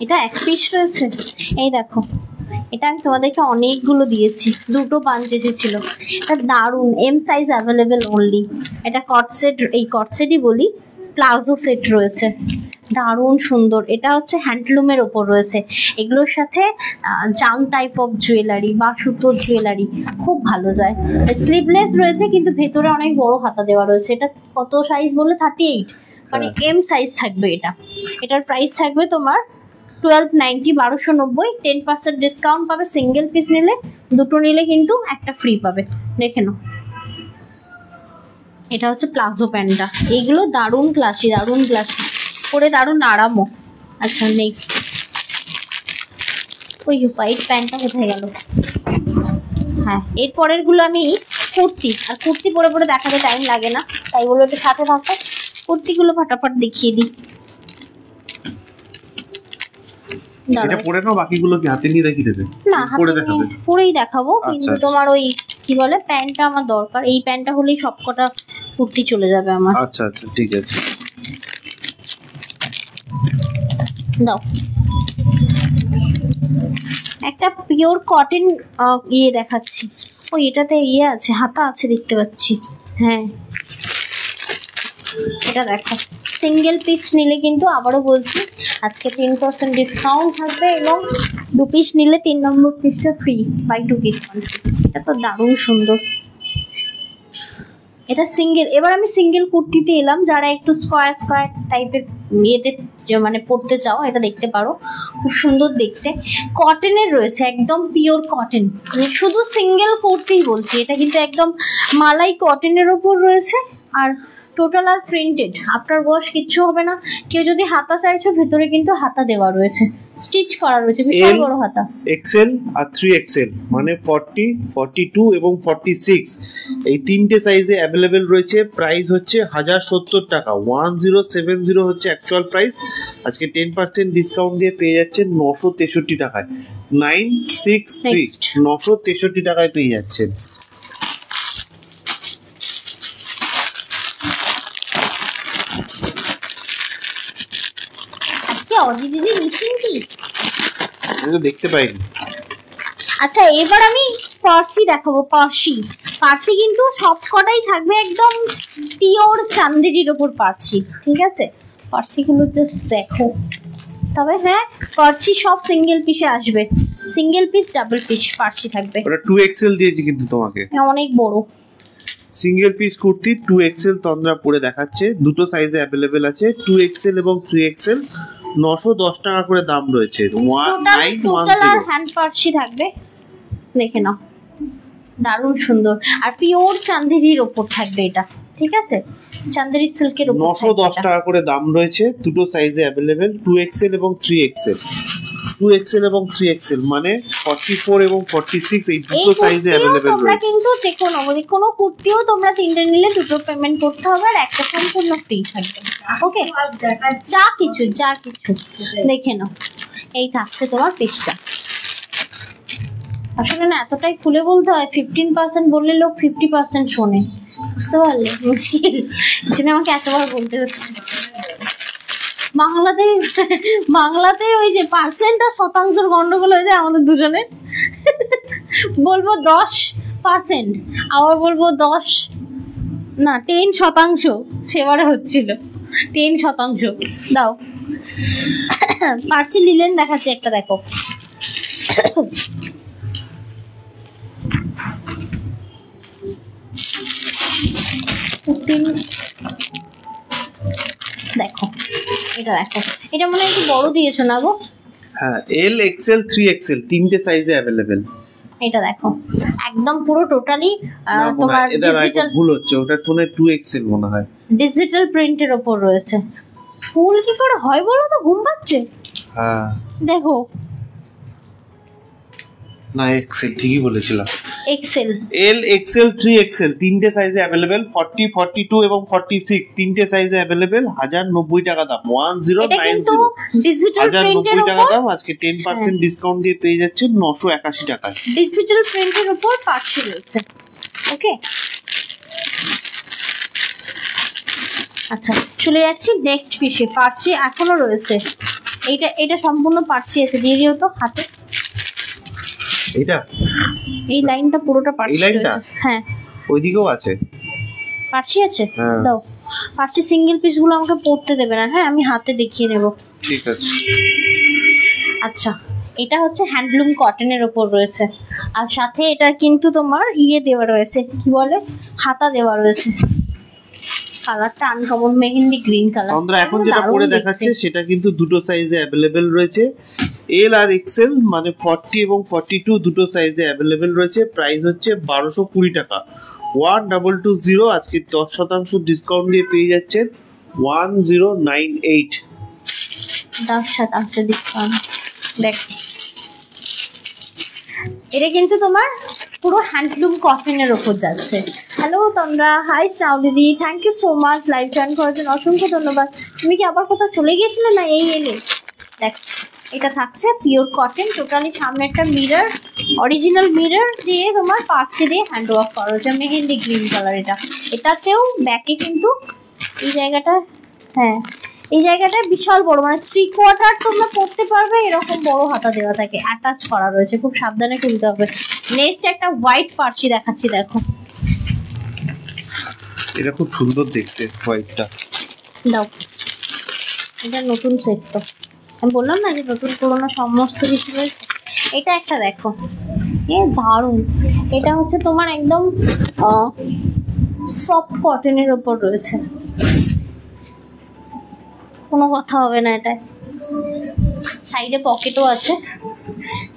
এটা 1 পিস রয়েছে। এই দেখো এটা আমি তোমাদেরকে অনেকগুলো দিয়েছি, 2টো বাঞ্চ এসেছিল। এটা দারুণ, এম সাইজ অ্যাভেলেবেল অনলি। এটা কট সেট, এই কট সেটই বলি, প্লাজো সেট রয়েছে, দারুণ সুন্দর। এটা হচ্ছে হ্যান্ডলুমের ওপর রয়েছে, এগুলোর সাথে জাং টাইপ অফ জুয়েলারি বা সুতোর জুয়েলারি খুব ভালো যায়। স্লিভলেস রয়েছে কিন্তু ভেতরে অনেক বড় হাতা দেওয়া রয়েছে। এটা কত সাইজ বলে 38, মানে এম সাইজ থাকবে এটা। এটার প্রাইস থাকবে তোমার 1290, 1290, 10% ডিসকাউন্ট পাবে সিঙ্গেল পিস নিলে, দুটো নিলে কিন্তু একটা ফ্রি পাবে, দেখে নাও। এটা হচ্ছে প্লাজো প্যান্টটা, এইগুলো দারুণ ক্লাসি, দারুণ ক্লাসি, পরে দারুণ আরামও। আচ্ছা নেক্সট, ওই হোয়াইট প্যান্টটা কোথায় গেল? হ্যাঁ এর পরের গুলো আমি কুর্তি, আর কুর্তি পরে পরে দেখাতে টাইম লাগে না, তাই বলে একটু সাথে থাকো, কুর্তিগুলো ফটাফট দেখিয়ে দিই। এটা পরে নাও, বাকিগুলো কি হাতে নিয়ে দেখিয়ে দেবে? না পরে দেখাবে, পরেই দেখাবো, কিন্তু তোমার ওই কি বলে প্যান্টটা আমার দরকার, এই প্যান্টটা হলেই সবকটা কুর্তি চলে যাবে আমার। আচ্ছা আচ্ছা ঠিক আছে, দাও। একটা পিওর কটন দেখাচ্ছি, ওই এটাতে আছে, হাতা আছে দেখতে পাচ্ছি। হ্যাঁ এটা দেখো, সিঙ্গেল পিস নিলে কিন্তু আবারও বলছি আজকে 10% ডিসকাউন্ট থাকবে, এবং 2 পিস নিলে 3 নম্বর পিসটা ফ্রি, বাই 2 get 1 ফ্রি। এটা তো দারুণ সুন্দর, এটা সিঙ্গেল। এবার আমি সিঙ্গেল কুর্তিতে এলাম, যারা একটু স্কোয়ার স্কোয়ার টাইপের ইয়েতে মানে পড়তে চাও, এটা দেখতে পারো, খুব সুন্দর দেখতে। কটনের রয়েছে, একদম পিওর কটন, শুধু সিঙ্গেল কুর্তি বলছি, এটা কিন্তু একদম মালাই কটনের ওপর রয়েছে, আর টোটাল আর প্রিন্টেড, আফটার ওয়াশ কিচ্ছু হবে না। কেউ যদি হাতা চাইছো ভেতরে কিন্তু হাতা দেওয়া রয়েছে, স্টিচ করা রয়েছে, বিশাল বড় হাতা। এক্সেল আর 3XL মানে 40, 42 এবং 46 এই তিনটে সাইজে অ্যাভেলেবেল রয়েছে। প্রাইস হচ্ছে 1070 টাকা, 1070 হচ্ছে অ্যাকচুয়াল প্রাইস। আজকে 10% ডিসকাউন্ট দিয়ে পেয়ে যাচ্ছেন 963 টাকায়, 963 963 টাকায় পেয়ে যাচ্ছেন। অজি দিদি মিশিং কি আমি তো দেখতে পাইনি। আচ্ছা এবার আমি পার্সি দেখাবো। পার্সি কিন্তু সব কটাই থাকবে একদম পিওর চান্দেরির ওপর পার্সি, ঠিক আছে? পার্সিগুলো জাস্ট দেখো। তবে হ্যাঁ, পার্সি সব সিঙ্গেল পিসে আসবে, সিঙ্গেল পিস ডাবল পিস পার্সি থাকবে। ওটা 2XL দিয়েছি কিন্তু তোমাকে, অনেক বড় সিঙ্গেল পিস কুর্তি 2XL তন্দ্রা পরে দেখাচ্ছে। দুটো সাইজে অ্যাভেলেবেল আছে, 2XL এবং 3XL। 910 টাকা করে দাম রয়েছে। টোটাল আর হ্যান্ড পার্সি থাকবে, দেখে নাও, দারুণ সুন্দর। আর পিওর চান্দেরির ওপর থাকবে এটা, ঠিক আছে? চান্দেরি সিল্কের ওপর 910 টাকা করে দাম রয়েছে। দুটো সাইজে অ্যাভেলেবেল, 2XL এবং 3XL। 2XL এবং 3XL মানে 44 এবং 46 এই দুটো সাইজে অ্যাভেলেবেল রয়েছে। তোমরা কিন্তু কোনো কুর্তিও তোমরা তিনটে নিলে দুটো পেমেন্ট করতে হবে আর একটা সম্পূর্ণ ফ্রি থাকবে। ওকে, যা কিছু দেখে নাও। এই থাকছে তোমার পিসটা। আসলে না এতটাই খুলে বলতে হয়, 15% বললে লোক 50% শোনে, বুঝতে পারলে? মুশকিল, এই জন্য আমাকে এতবার বলতে হচ্ছে। বাংলাতে ওই যে পার্সেন্ট আর শতাংশের গন্ডগোল হয়ে যায় আমাদের দুজনের। বলবো 10%, আবার বলবো 10%, সেবারে হচ্ছিল 10%। দাও পার্সি লিলেন দেখাচ্ছি একটা, দেখো। দেখো এটা, দেখো এটা মনে হয় একটু বড় দিয়েছো না গো? হ্যাঁ, L, XL, 3XL তিনটে সাইজে অ্যাভেলেবেল। এটা দেখো একদম পুরো টোটালি তোমার ডিজিটাল, ভুল হচ্ছে, ওটা তো না 2XL মনে হয়, ডিজিটাল প্রিন্টের উপর রয়েছে। ফুল কি করে হয় বলো তো, ঘুম পাচ্ছে। হ্যাঁ দেখো না, XL ঠিকই বলেছিলাম। এক্সেল, L, XL, 3XL তিনটে সাইজে অ্যাভেলেবেল। 40, 42 এবং 46 তিনটে সাইজে অ্যাভেলেবেল। 1090 টাকা দাম, 1090, ডিজিটাল প্রিন্টের 1090 টাকা উপর। দাম। আজকে 10% ডিসকাউন্ট দিয়ে পেয়ে যাচ্ছেন 981 টাকায়। ডিজিটাল প্রিন্টের উপর পার্সি রয়েছে। ওকে, আচ্ছা চলে যাচ্ছি নেক্সট পিসে। পার্সি এখনো রয়েছে, এটা সম্পূর্ণ পার্সি আছে, দিয়ে দিও তো হাতে। এটা এই লাইনটা পুরোটা পার্সি রয়েছে। হ্যাঁ, ওইদিকেও আছে পার্সি আছে, দাও। পার্সি সিঙ্গেল পিস গুলো আমাকে পড়তে দেবে না, হ্যাঁ আমি হাতে দেখিয়ে নেব। ঠিক আছে। আচ্ছা, এটা হচ্ছে হ্যান্ডলুম কটনের উপর রয়েছে, আর সাথে এটা কিন্তু তোমার দেওয়া রয়েছে, কি বলে, হাতা দেওয়া রয়েছে। কালারটা আনকমন মেহেন্দি গ্রিন কালার। আমরা এখন যেটা পরে দেখাচ্ছে সেটা কিন্তু দুটো সাইজে অ্যাভেলেবেল রয়েছে। L আর XL মানে 40 এবং 42 দুটো সাইজে অ্যাভেলেবেল রয়েছে। প্রাইস হচ্ছে 1220 টাকা, 1220। আজকে 10% ডিসকাউন্ট দিয়ে পেয়ে যাচ্ছেন 1098। 10% ডিসকাউন্ট। দেখ, এটা কিন্তু তোমার পুরো হ্যান্ডলুম কটনের উপর যাচ্ছে। হ্যালো তন্দ্রা, হাই স্নাউ দিদি, thank you so much live join করার জন্য, অসংখ্য ধন্যবাদ। তুমি কি আবার কোথাও চলে গিয়েছিলে না এই এলে? দেখ, এটা থাকছে পিওর কটন, টোটালি সামনে একটা মিরর, অরিজিনাল মিরর দিয়ে তোমার পার্সি দিয়ে হ্যান্ড ওয়ার্ক করা হয়েছে, মেহেন্দি গ্রিন কালার। এটাতেও ব্যাকে কিন্তু এই জায়গাটা, হ্যাঁ এই জায়গাটা বিশাল বড়, মানে 3/4 তোমরা পড়তে পারবে, এরকম বড় হাতা দেওয়া থাকে, অ্যাটাচ করা রয়েছে, খুব সাবধানে খুলতে হবে। নেক্সট একটা হোয়াইট পার্সি দেখাচ্ছি, দেখো এটা খুব সুন্দর দেখতে, হোয়াইটটা। দাও, এটা নতুন সেট তো, আমি বললাম না যে নতুন পুরোনো সমস্ত কিছু রয়েছে। এটা একটা দেখো, দারুণ। এটা হচ্ছে তোমার একদম সফট কটনের ওপর রয়েছে, কোনো কথা হবে না এটায়। সাইডে পকেটও আছে।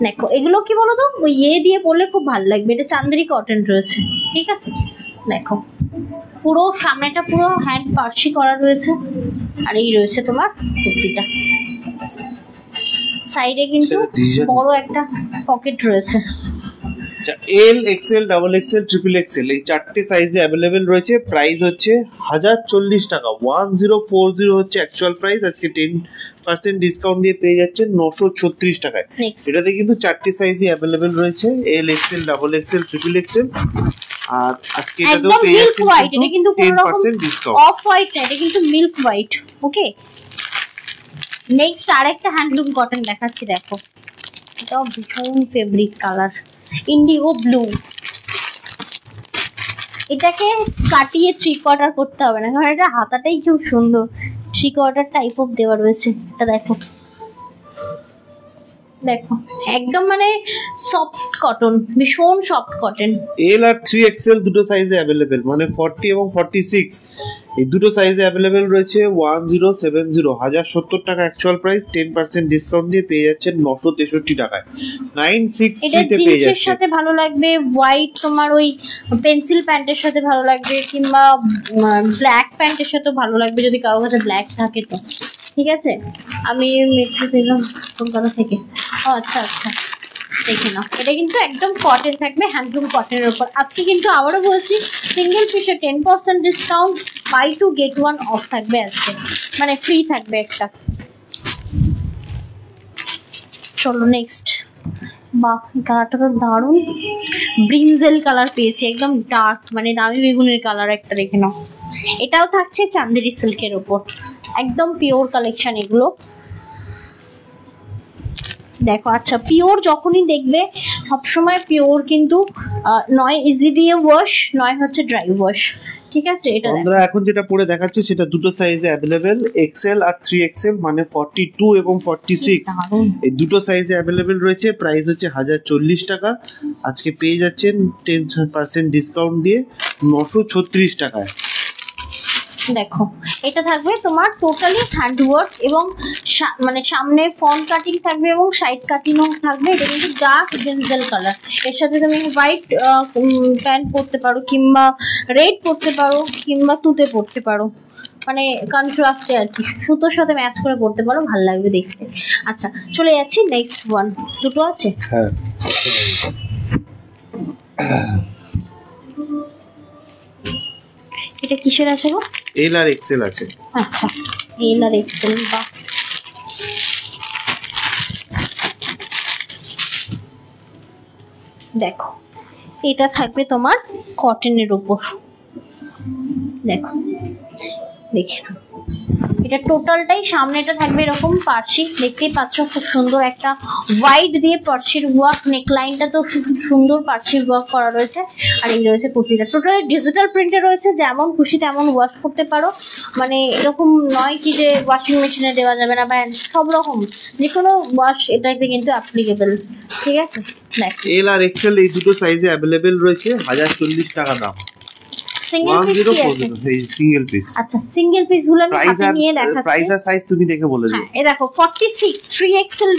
দেখো এগুলো কি বলো তো, ওই দিয়ে পরলে খুব ভালো লাগবে। এটা চান্দেরি কটন রয়েছে, ঠিক আছে? দেখো পুরো সামনেটা পুরো হ্যান্ড পার্সি করা রয়েছে, আর এই রয়েছে তোমার কুর্তিটা। সাইডে কিন্তু বড় একটা পকেট রয়েছে। L, XL, double XL, triple XL এই চারটে সাইজে অ্যাভেলেবেল রয়েছে। প্রাইস হচ্ছে 1040 টাকা, 1040 হচ্ছে অ্যাকচুয়াল প্রাইস। আজকে 10% ডিসকাউন্ট দিয়ে পেয়ে যাচ্ছেন 936 টাকায়। এটাতে কিন্তু চারটে সাইজে অ্যাভেলেবেল রয়েছে, L, XL, double XL, triple XL. আর আজকে এটাতেও পেয়ে যাচ্ছেন এটা কিন্তু 10% ডিসকাউন্ট। অফ হোয়াইট না, এটা কিন্তু মিল্ক হোয়াইট। ওকে, নেক্সট আরেকটা হ্যান্ডলুম কটন দেখাচ্ছি, দেখো এটাও ভীষণ ফেভারিট কালার, ইন্ডিগো ব্লু। এটাকে কাটিয়ে 3/4 করতে হবে না, কারণ এটা হাতাটাই খুব সুন্দর, 3/4 টাইপ অফ দেওয়া রয়েছে। এটা দেখো, দেখো একদম মানে সফট কটন, ভীষণ সফট কটন। এল আর 3XL দুটো সাইজে অ্যাভেলেবেল, মানে 40 এবং 46 এই দুটো সাইজে অ্যাভেলেবেল রয়েছে। 1070, 1070 টাকা অ্যাকচুয়াল প্রাইস, 10% ডিসকাউন্ট দিয়ে পেয়ে যাচ্ছেন 963 টাকায়। 963 তে পেয়ে জিন্সের যাচ্ছেন। সাথে ভালো লাগবে, হোয়াইট তোমার ওই পেন্সিল প্যান্টের সাথে ভালো লাগবে, কিংবা ব্ল্যাক প্যান্টের সাথে ভালো লাগবে যদি কারো কাছে ব্ল্যাক থাকে তো। ঠিক আছে, আমি মেট্রো দিলাম কলকাতা থেকে। ও আচ্ছা আচ্ছা, দেখে নাও, এটা কিন্তু একদম কটন থাকবে, হ্যান্ডলুম কটনের উপর। আজকে কিন্তু আবারও বলছি, সিঙ্গেল পিসে 10% ডিসকাউন্ট, বাই 2 get 1 অফ থাকবে আজকে, মানে ফ্রি থাকবে একটা। চলো নেক্সট। বাহ, এই কালারটা তো দারুণ, ব্রিনজেল কালার পেয়েছি, একদম ডার্ক, মানে দামি বেগুনের কালার একটা, দেখে নাও। এটাও থাকছে চান্দেরি সিল্কের ওপর, একদম পিওর কালেকশন এগুলো। দেখো, আচ্ছা পিওর যখনই দেখবে সবসময় পিওর কিন্তু নয় ইজি দিয়ে ওয়াশ, নয় হচ্ছে ড্রাই ওয়াশ। ঠিক আছে, এটা আমরা এখন যেটা পরে দেখাচ্ছি সেটা দুটো সাইজে অ্যাভেলেবেল, এক্সেল আর 3XL, মানে 42 এবং 46 এই দুটো সাইজে অ্যাভেলেবেল রয়েছে। প্রাইস হচ্ছে 1040 টাকা, আজকে পেয়ে যাচ্ছেন 10% ডিসকাউন্ট দিয়ে 936 টাকায়। দেখো, এটা থাকবে তোমার টোটালি হ্যান্ড ওয়ার্ক, এবং মানে সামনে ফ্রন্ট কাটিং থাকবে এবং সাইড কাটিংও থাকবে। এটা কিন্তু ডার্ক ব্রিনজেল কালার, এর সাথে তুমি হোয়াইট প্যান্ট পরতে পারো, কিংবা রেড পরতে পারো, কিংবা তুতে পরতে পারো, মানে কন্ট্রাস্টে আর কি, সুতোর সাথে ম্যাচ করে পরতে পারো, ভালো লাগবে দেখতে। আচ্ছা, চলে যাচ্ছি নেক্সট ওয়ান। দুটো আছে, হ্যাঁ এটা কিসের আছে গো? এল আর এক্সেল আছে। আচ্ছা, এল আর এক্সেল, বাহ। দেখো, এটা থাকবে তোমার কটনের উপর, দেখো দেখে নাও। এটা টোটালটাই সামনেটা থাকবে এরকম পার্সি, দেখতেই পাচ্ছ, খুব সুন্দর একটা হোয়াইট দিয়ে পার্সির ওয়ার্ক, নেকলাইনটা তো খুব সুন্দর পার্সির ওয়ার্ক করা রয়েছে। আর এই রয়েছে কুর্তিটা, টোটালি ডিজিটাল প্রিন্টে রয়েছে, যেমন খুশি তেমন ওয়াশ করতে পারো, মানে এরকম নয় কি যে ওয়াশিং মেশিনে দেওয়া যাবে না, বা সব রকম যে কোনো ওয়াশ এটাতে কিন্তু অ্যাপ্লিকেবল। ঠিক আছে, দেখো এল আর এক্সেল এই দুটো সাইজে অ্যাভেলেবেল রয়েছে, 1040 টাকা দাম। সিঙ্গেল পিস কি আছে? এই সিঙ্গেল পিস। আচ্ছা, সিঙ্গেল পিস গুলো আমি হাতে নিয়ে দেখাচ্ছি। প্রাইস আর সাইজ তুমি দেখে বলে দিও। হ্যাঁ, এই দেখো 46 3XL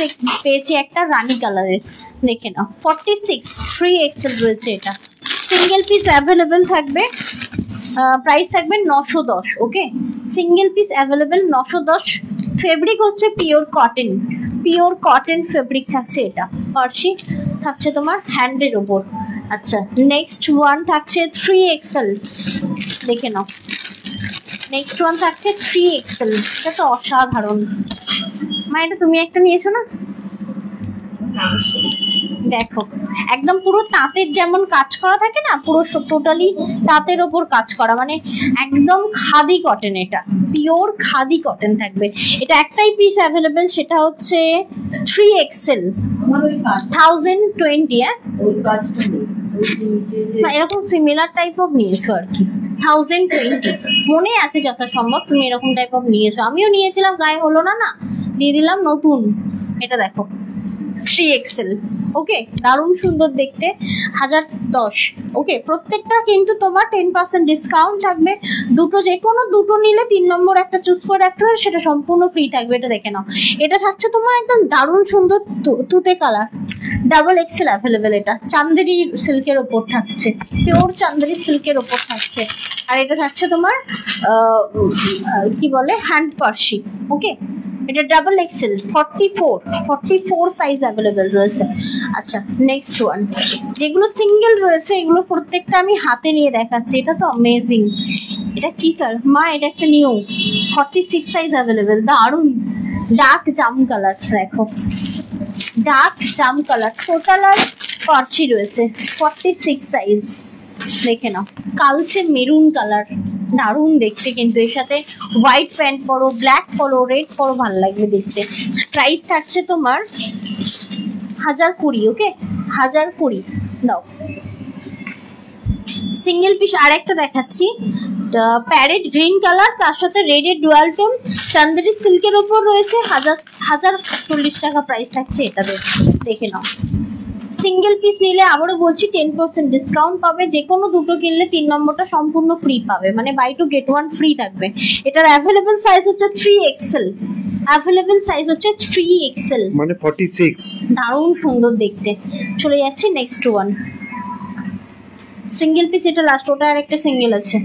পেয়েছি একটা রানী কালারের, দেখে নাও 46 3XL রয়েছে। এটা সিঙ্গেল পিস অ্যাভেলেবেল থাকবে, প্রাইস থাকবে 910। ওকে, সিঙ্গেল পিস অ্যাভেলেবেল 910। ফেব্রিক হচ্ছে pure cotton, pure cotton fabric থাকছে। এটা পার্সি থাকছে তোমার হ্যান্ডের উপর। আচ্ছা, নেক্সট ওয়ান থাকছে 3XL, দেখে নাও। নেক্সট ওয়ান থাকছে 3XL, এটা তো অসাধারণ। মা, এটা তুমি একটা নিয়েছো না? দেখো, একদম পুরো তাঁতের যেমন কাজ করা থাকে না, পুরো টোটালি তাঁতের ওপর কাজ করা, মানে একদম খাদি কটন, এটা পিওর খাদি কটন থাকবে। এটা একটাই পিস অ্যাভেলেবেল, সেটা হচ্ছে 3XL 1020। এরকম সিমিলার টাইপ অফ নিয়েছো আর কি, 1020 মনে আছে যথাসম্ভব, তুমি এরকম টাইপ অফ নিয়েছো। আমিও নিয়েছিলাম, গায়ে হলো না, না দিয়ে দিলাম নতুন। এটা দেখো 3XL। ওকে, দারুণ সুন্দর দেখতে, 1010। ওকে, প্রত্যেকটা কিন্তু তোমার 10% ডিসকাউন্ট থাকবে। দুটো, যে কোনো দুটো নিলে 3 নম্বর একটা চুজ করে রাখতে হবে, সেটা সম্পূর্ণ ফ্রি থাকবে। এটা দেখে নাও, এটা থাকছে তোমার একদম দারুণ সুন্দর তুতে কালার, ডাবল এক্সেল অ্যাভেলেবেল। এটা চান্দেরি সিল্কের ওপর থাকছে, পিওর চান্দেরি সিল্কের ওপর থাকছে। আর এটা থাকছে তোমার কি বলে, হ্যান্ড পার্সি। ওকে, এটা ডাবল এক্সেল, 44 সাইজ অ্যাভেলেবেল রয়েছে। আচ্ছা, নেক্সট ওয়ান, যেগুলো সিঙ্গেল রয়েছে এগুলো প্রত্যেকটা আমি হাতে নিয়ে দেখাচ্ছি। এটা তো অ্যামেজিং। এটা কি কালার মা? এটা একটা নিউ 46 সাইজ অ্যাভেলেবেল, দারুণ ডার্ক জাম কালার। দেখো, ডার্ক জাম কালার, টোটাল আর পার্চি রয়েছে, 46 সাইজ। দেখে নাও, কালচে মেরুন কালার, দারুণ দেখতে। কিন্তু এর সাথে হোয়াইট প্যান্ট পরো, ব্ল্যাক পরো, রেড পরো, ভালো লাগবে দেখতে। প্রাইস থাকছে তোমার 1020। ওকে, 1020 দাও। সিঙ্গেল পিস আরেকটা দেখাচ্ছি, প্যারেট গ্রিন কালার, তার সাথে রেডের ডুয়াল টোন, চান্দেরি সিল্কের ওপর রয়েছে। 1040 টাকা প্রাইস থাকছে এটাতে। দেখে নাও, সিঙ্গেল পিস নিলে আবারও বলছি 10% ডিসকাউন্ট পাবে। যে কোনো দুটো কিনলে 3 নম্বরটা সম্পূর্ণ ফ্রি পাবে, মানে buy two get one free থাকবে। এটার অ্যাভেলেবেল সাইজ হচ্ছে 3XL, অ্যাভেলেবেল সাইজ হচ্ছে 3XL, মানে 46। দারুণ সুন্দর দেখতে। চলে যাচ্ছি নেক্সট ওয়ান, সিঙ্গেল পিস। এটা লাস্ট, ওটা আর একটা সিঙ্গেল আছে।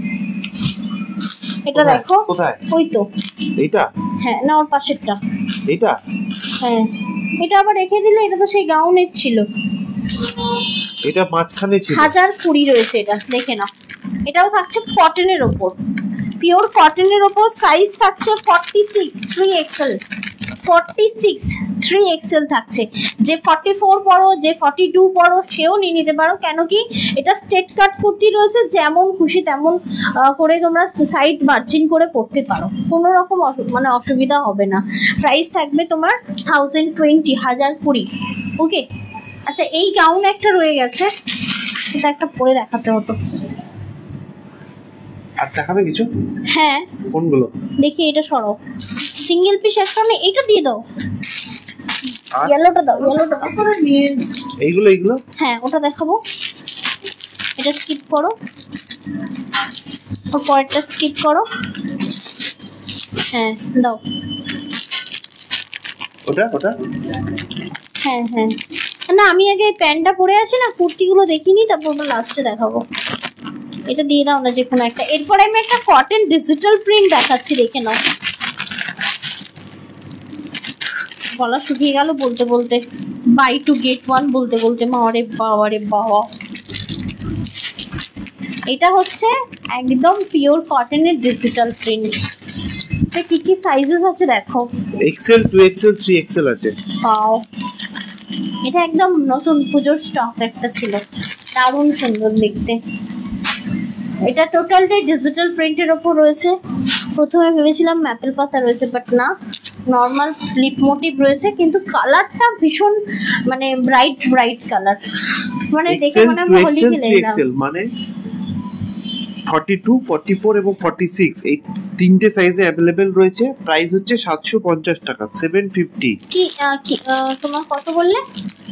এটা দেখো, কোথায়? ওই তো এইটা? হ্যাঁ, না ওর পাশেরটা। এইটা? হ্যাঁ, এটা আবার রেখে দিলে, এটা তো সেই গাউনের ছিল। এটা মাঝখানে ছিল। 1020 রয়েছে এটা, দেখে নাও। এটাও থাকছে কটনের ওপর, পিওর কটনের ওপর। সাইজ থাকছে 46 3XL, 46 3XL থাকছে। যে 44 পড়ো, যে 42 পড়ো, সেও নিয়ে নিতে পারো। কেন কি, এটা স্ট্রেট কাট কুর্তি রয়েছে, যেমন খুশি তেমন করে তোমরা সাইড মার্জিন করে পড়তে পারো, কোনো রকম মানে অসুবিধা হবে না। প্রাইস থাকবে তোমার 1020। ওকে, আচ্ছা, এই গাউন একটা রয়ে গেছে, এটা একটা পরে দেখাতে হতো। আর দেখাবে কিছু? হ্যাঁ, কোনগুলো দেখি, এটা সরো। সিঙ্গেল পিস একটা নেই, এইটা দিয়ে দাও, ইয়েলোটা দাও, ইয়েলোটা দাও। এইগুলো? হ্যাঁ, ওটা দেখাবো। এটা স্কিপ করো, ওর পরেরটা স্কিপ করো। হ্যাঁ, দাও। ওটা? হ্যাঁ, না, আমি আগে প্যান্টটা পরে আছি না, কুর্তিগুলো দেখিনি, তারপর ওটা লাস্টে দেখাবো। এটা দিয়ে দাও না, যে কোনো একটা। এরপরে আমি একটা কটন ডিজিটাল প্রিন্ট দেখাচ্ছি, দেখে নাও। গলা শুকিয়ে গেল বলতে বলতে, বাই টু গেট ওয়ান বলতে বলতে। মারে বাবা রে বাবা, এটা হচ্ছে একদম পিওর কটনের ডিজিটাল প্রিন্ট। কি কি সাইজেস আছে দেখো, XL 2XL 3XL আছে। পাও, এটা একদম নতুন পুজোর স্টক একটা ছিল, দারুণ সুন্দর দেখতে। এটা টোটালটাই ডিজিটাল প্রিন্টের ওপর রয়েছে। প্রথমে ভেবেছিলাম ম্যাপেল পাতা রয়েছে, বাট না, নর্মাল লিপ মোটিভ রয়েছে, কিন্তু কালারটা ভীষণ মানে ব্রাইট কালার, মানে দেখে মনে হয় হোলি খেলে এলাম। মানে 42, 44 এবং 46 এই তিনটে সাইজে अवेलेबल রয়েছে। প্রাইস হচ্ছে 750 টাকা, 750। কি তোমার কত বললে?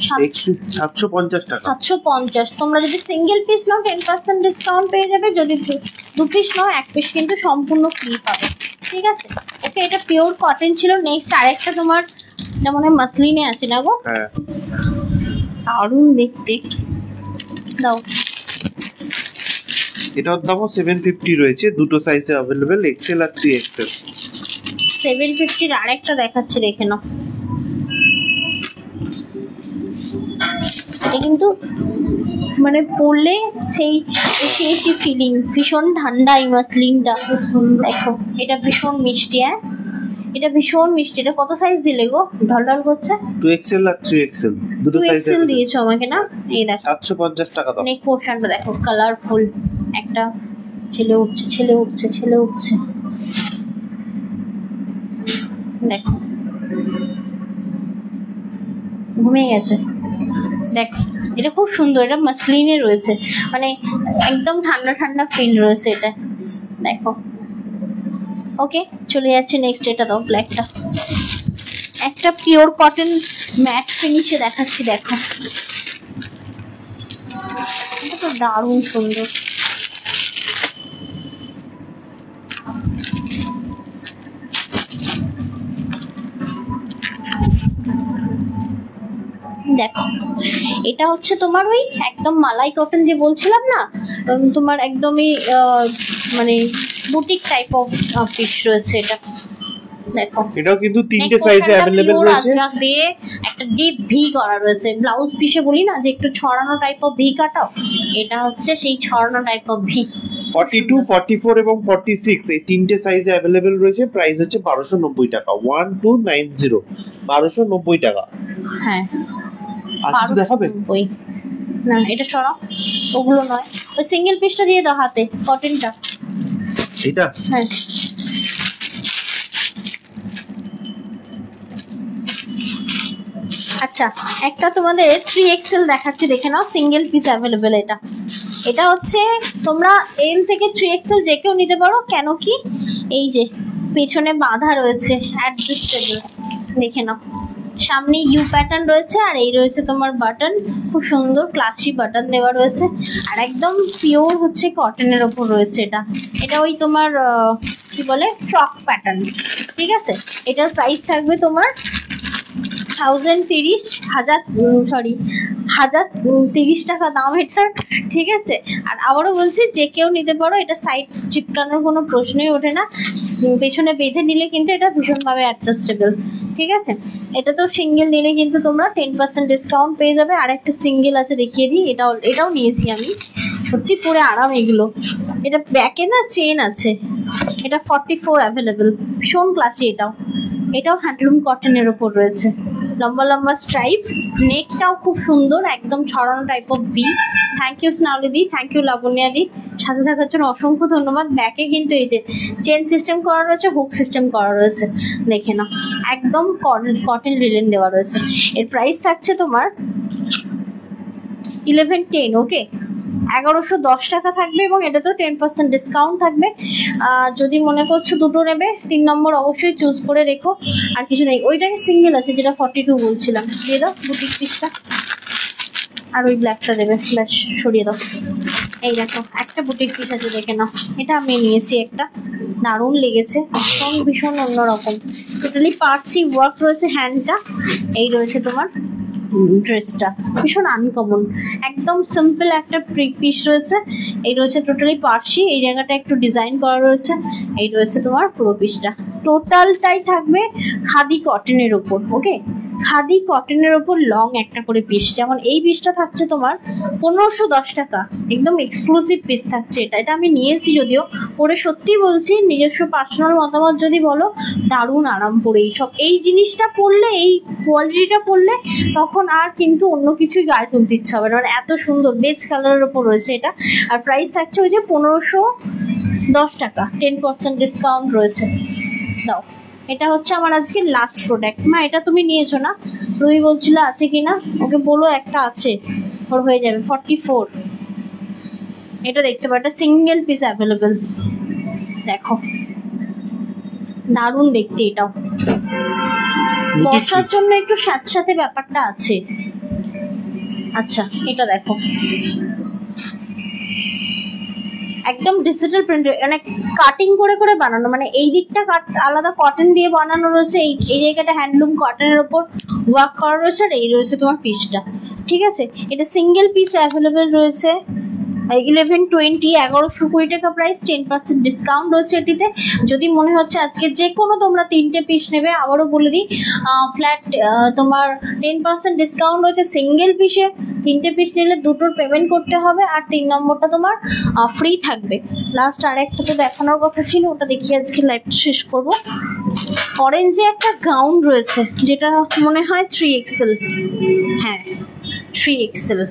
750 টাকা। 750। তোমরা যদি সিঙ্গেল পিস নাও 10% ডিসকাউন্ট পেয়ে যাবে, যদি দু পিস নাও 1 পিস কিন্তু সম্পূর্ণ ফ্রি পাবে। ঠিক আছে, ওকে, এটা পিওর কটন ছিল। নেক্সট আরেকটা তোমার, এটা মনে হয় মাসলিনে আছে না গো? হ্যাঁ, দারুণ দেখতে, দাও। এটার দামও 750 রয়েছে, দুটো সাইজে अवेलेबल, XL আর 3XL। 750 এর আরেকটা দেখাচ্ছি, দেখে নাও। এটা কিন্তু মানে পরলে সেই ফিলিং, ভীষণ ঠান্ডা এই মাসলিনটা। দেখো, এটা ভীষণ মিষ্টি। হ্যাঁ, এটা ভীষণ মিষ্টি। এটা কত সাইজ দিলে গো? ঢলঢল করছে। 2XL আর 3XL দুটো সাইজে। 2XL দিয়েছো আমাকে না? এই দেখো 750 টাকা দাও। নেক পোর্শনটা দেখো, কালারফুল একটা ছেলে উঠছে। দেখো, ঘুমিয়ে গেছে। দেখো, এটা খুব সুন্দর, এটা মাসলিনে রয়েছে, মানে একদম ঠান্ডা ফিল রয়েছে এটা। দেখো, ওকে, চলে যাচ্ছে নেক্সট। এটা দাও, ব্ল্যাকটা। একটা পিওর কটন ম্যাট ফিনিশে দেখাচ্ছি, দেখো এটা তো দারুণ সুন্দর। দেখো এটা হচ্ছে তোমার ওই একদম মালাই কটন যে বলছিলাম না, তোমার একদমই মানে বুটিক টাইপ অফ পিস রয়েছে এটা। দেখো এটাও কিন্তু তিনটে সাইজে अवेलेबल রয়েছে, আজরাক দিয়ে একটা ডিপ ভি করা রয়েছে। ব্লাউজ পিসে বলি না যে একটু ছড়ানো টাইপ অফ ভি কাটাও, এটা হচ্ছে সেই ছড়ানো টাইপ অফ ভি। 42, 44 এবং 46 এই তিনটে সাইজে अवेलेबल রয়েছে। প্রাইস হচ্ছে 1290 টাকা, 1290, 1290 টাকা। হ্যাঁ আজকে দেখাবে ওই না, এটা সরাও, ওগুলো নয়, ওই সিঙ্গেল পিসটা দিয়ে দাও হাতে, কটনটা এটা। হ্যাঁ আচ্ছা, একটা তোমাদের 3XL দেখাচ্ছি, দেখে নাও, সিঙ্গেল পিস অ্যাভেলেবেল। এটা এটা হচ্ছে তোমরা এল থেকে 3XL যে কেউ নিতে পারো, কেন কি এই যে পেছনে বাঁধা রয়েছে অ্যাডজাস্টেবল, দেখে নাও, সামনে ইউ প্যাটার্ন রয়েছে আর এই রয়েছে তোমার বাটন, খুব সুন্দর ক্লাসি বাটন দেওয়া রয়েছে আর একদম পিওর হচ্ছে কটনের ওপর রয়েছে। এটা এটা ওই তোমার কি বলে ফ্রক প্যাটার্ন, ঠিক আছে। এটার প্রাইস থাকবে তোমার 1030 টাকা দাম এটার, ঠিক আছে। আর আবারও বলছি যে কেউ নিতে পারো, এটা সাইড চিপকানোর কোনো প্রশ্নই ওঠে না, পেছনে বেঁধে নিলে কিন্তু এটা ভীষণভাবে অ্যাডজাস্টেবল, ঠিক আছে। এটা তো সিঙ্গেল নিলে কিন্তু তোমরা 10% ডিসকাউন্ট পেয়ে যাবে। আর একটা সিঙ্গেল আছে দেখিয়ে দিই, এটাও নিয়েছি আমি, সত্যি পরে আরাম এগুলো। এটা ব্যাকে না চেন আছে, এটা 44 অ্যাভেলেবেল, ভীষণ ক্লাসি। এটাও হ্যান্ডলুম কটনের ওপর রয়েছে, লম্বা লম্বা স্ট্রাইপ, নেকটাও খুব সুন্দর, একদম ছড়ানো type of V. Thank you স্নাউলিদি, থ্যাংক ইউ লাবণ্যাদি, সাথে থাকার জন্য অসংখ্য ধন্যবাদ। ব্যাকে কিন্তু এই যে চেন সিস্টেম করা রয়েছে, হুক সিস্টেম করা রয়েছে, দেখে নাও, একদম কটন লিলেন দেওয়া রয়েছে। এর প্রাইস থাকছে তোমার 1110, ওকে, 1110 টাকা থাকবে এবং এটা তো 10% ডিসকাউন্ট থাকবে। যদি মনে করছো দুটো নেবে, 3 নম্বর অবশ্যই চুজ করে রেখো। আর কিছু নেই, ওইটাকে সিঙ্গেল আছে যেটা 42 বলছিলাম, দিয়ে দাও বুটিক পিসটা, আর ওই ব্ল্যাকটা দেবে, ব্যাস সরিয়ে দাও। এই দেখো একটা বুটিক পিস আছে, দেখে নাও, এটা আমি নিয়েছি, একটা দারুণ লেগেছে, ভীষণ ভীষণ অন্যরকম, টোটালি পার্সি ওয়ার্ক রয়েছে, হ্যান্ডটা এই রয়েছে তোমার ড্রেসটা, ভীষণ আনকমন, একদম সিম্পল একটা পিস রয়েছে। এই রয়েছে টোটালি পার্সি, এই জায়গাটা একটু ডিজাইন করা রয়েছে, এই রয়েছে তোমার পুরো পিসটা। টোটালটাই থাকবে খাদি কটনের ওপর, ওকে, খাদি কটনের ওপর লং একটা করে পিস। যেমন এই পিসটা থাকছে তোমার 1510 টাকা, একদম এক্সক্লুসিভ পিস থাকছে। এটা আমি নিয়েছি যদিও, পরে সত্যি বলছি, নিজস্ব পার্সোনাল মতামত যদি বলো, দারুণ আরাম পরে এইসব, এই জিনিসটা পরলে, এই কোয়ালিটিটা পরলে তখন আর কিন্তু অন্য কিছুই গায়ে তুলতে ইচ্ছা হবে না, মানে এত সুন্দর বেজ কালারের ওপর রয়েছে এটা। আর প্রাইস থাকছে ওই যে 1510 টাকা, 10% ডিসকাউন্ট রয়েছে। দাও, এটা হচ্ছে আমার আজকে লাস্ট প্রোডাক্ট। মা এটা তুমি নিয়েছো না, তুমি বলছিল আছে কি না, ওকে বলো একটা আছে, ওর হয়ে যাবে 44। এটা দেখতে পারো, এটা সিঙ্গেল পিস অ্যাভেলেবেল, দেখো দারুণ দেখতে। এটাও বর্ষার জন্য একটু স্যাঁতস্যাঁতে ব্যাপারটা আছে। আচ্ছা এটা দেখো, একদম ডিজিটাল প্রিন্ট, মানে কাটিং করে করে বানানো, মানে এই দিকটা আলাদা কটন দিয়ে বানানো রয়েছে, এই জায়গাটা হ্যান্ডলুম কটনের ওপর ওয়ার্ক করা রয়েছে, আর এই রয়েছে তোমার পিসটা, ঠিক আছে। এটা সিঙ্গেল পিস অ্যাভেলেবেল রয়েছে, 1120, 1120 টাকা প্রাইস, 10% ডিসকাউন্ট রয়েছে এটিতে। যদি মনে হচ্ছে আজকে যে কোনো তোমরা 3টে পিস নেবে, আবারও বলে দিই, ফ্ল্যাট তোমার 10% ডিসকাউন্ট রয়েছে সিঙ্গেল পিসে। 3টে পিস নিলে দুটোর পেমেন্ট করতে হবে, আর 3 নম্বরটা তোমার ফ্রি থাকবে। লাস্ট আরেকটা তো দেখানোর কথা ছিল, ওটা দেখিয়ে আজকে লাইভটা শেষ করব। অরেঞ্জে একটা গাউন রয়েছে, যেটা মনে হয় 3XL, হ্যাঁ 3XL,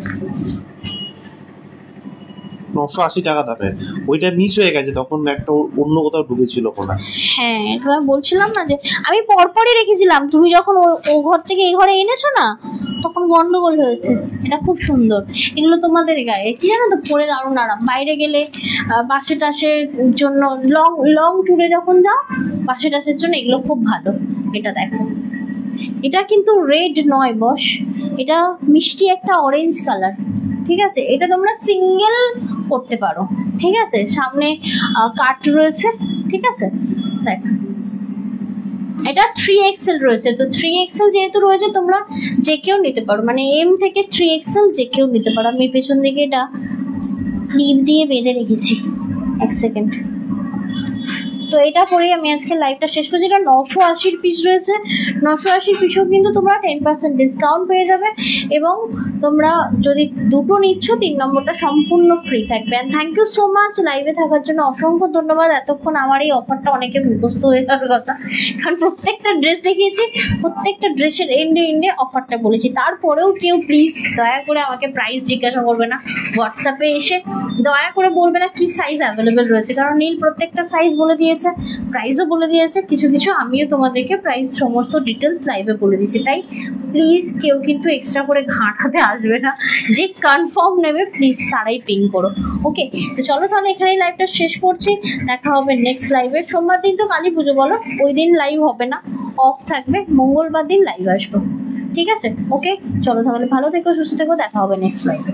980 টাকা দামে। ওইটা মিস হয়ে গেছে, তখন একটা অন্য কোথাও ঢুকেছিল কোনা। হ্যাঁ তোমায় বলছিলাম না যে আমি পরপরই রেখেছিলাম, তুমি যখন ও ঘর থেকে এই ঘরে এনেছো না, তখন গন্ডগোল হয়েছে। এটা খুব সুন্দর, এগুলো তোমাদের গায়ে কি জানো তো, পরে দারুণ আরাম। বাইরে গেলে বাসে টাসের জন্য, লং ট্যুরে যখন যাও, বাসে টাসের জন্য এগুলো খুব ভালো। এটা দেখো এটা কিন্তু রেড নয় বস, এটা মিষ্টি একটা অরেঞ্জ কালার, ঠিক আছে? এটা তোমরা সিঙ্গেল করতে পারো, ঠিক আছে? সামনে কাট রয়েছে, ঠিক আছে? দেখ এটা 3XL রয়েছে, তো 3XL যেহেতু রয়েছে তোমরা যে কেউ নিতে পারো, মানে M থেকে 3XL যে কেউ নিতে পারো। আমি পেছন দিকে এটা ক্লিপ দিয়ে বেঁধে রেখেছি, 1 সেকেন্ড। তো এটা পরেই আমি আজকে লাইভটা শেষ করছি। এটা 980 পিস রয়েছে, 980 পিসও কিন্তু তোমরা 10% ডিসকাউন্ট পেয়ে যাবে, এবং তোমরা যদি দুটো নিচ্ছ 3 নম্বরটা সম্পূর্ণ ফ্রি থাকবে। And thank you so much লাইভে থাকার জন্য, অসংখ্য ধন্যবাদ। এতক্ষণ আমার এই অফারটা অনেকে মুখস্থ হয়ে যাওয়ার কথা, কারণ প্রত্যেকটা ড্রেস দেখিয়েছি, প্রত্যেকটা ড্রেসের এন্ডে অফারটা বলেছি। তারপরেও কেউ প্লিজ দয়া করে আমাকে প্রাইস জিজ্ঞাসা করবে না, হোয়াটসঅ্যাপে এসে দয়া করে বলবে না কি সাইজ অ্যাভেলেবেল রয়েছে, কারণ নীল প্রত্যেকটা সাইজ বলে দিয়েছে, প্রাইসও বলে দিয়েছে, কিছু কিছু আমিও তোমাদেরকে প্রাইস সমস্ত ডিটেলস লাইভে বলে দিয়েছি। তাই প্লিজ কেউ কিন্তু এক্সট্রা করে ঘাঁটাতে আসবে না, যে কনফার্ম নেবে প্লিজ তারাই পিং করো। ওকে, তো চলো তাহলে এখানেই লাইভটা শেষ করছি, দেখা হবে নেক্সট লাইভে। সোমবার দিন তো কালী পুজো, বলো ওই দিন লাইভ হবে না, অফ থাকবে, মঙ্গলবার দিন লাইভ আসবো, ঠিক আছে? ওকে চলো তাহলে, ভালো থেকো, সুস্থ থেকো, দেখা হবে নেক্সট লাইভে।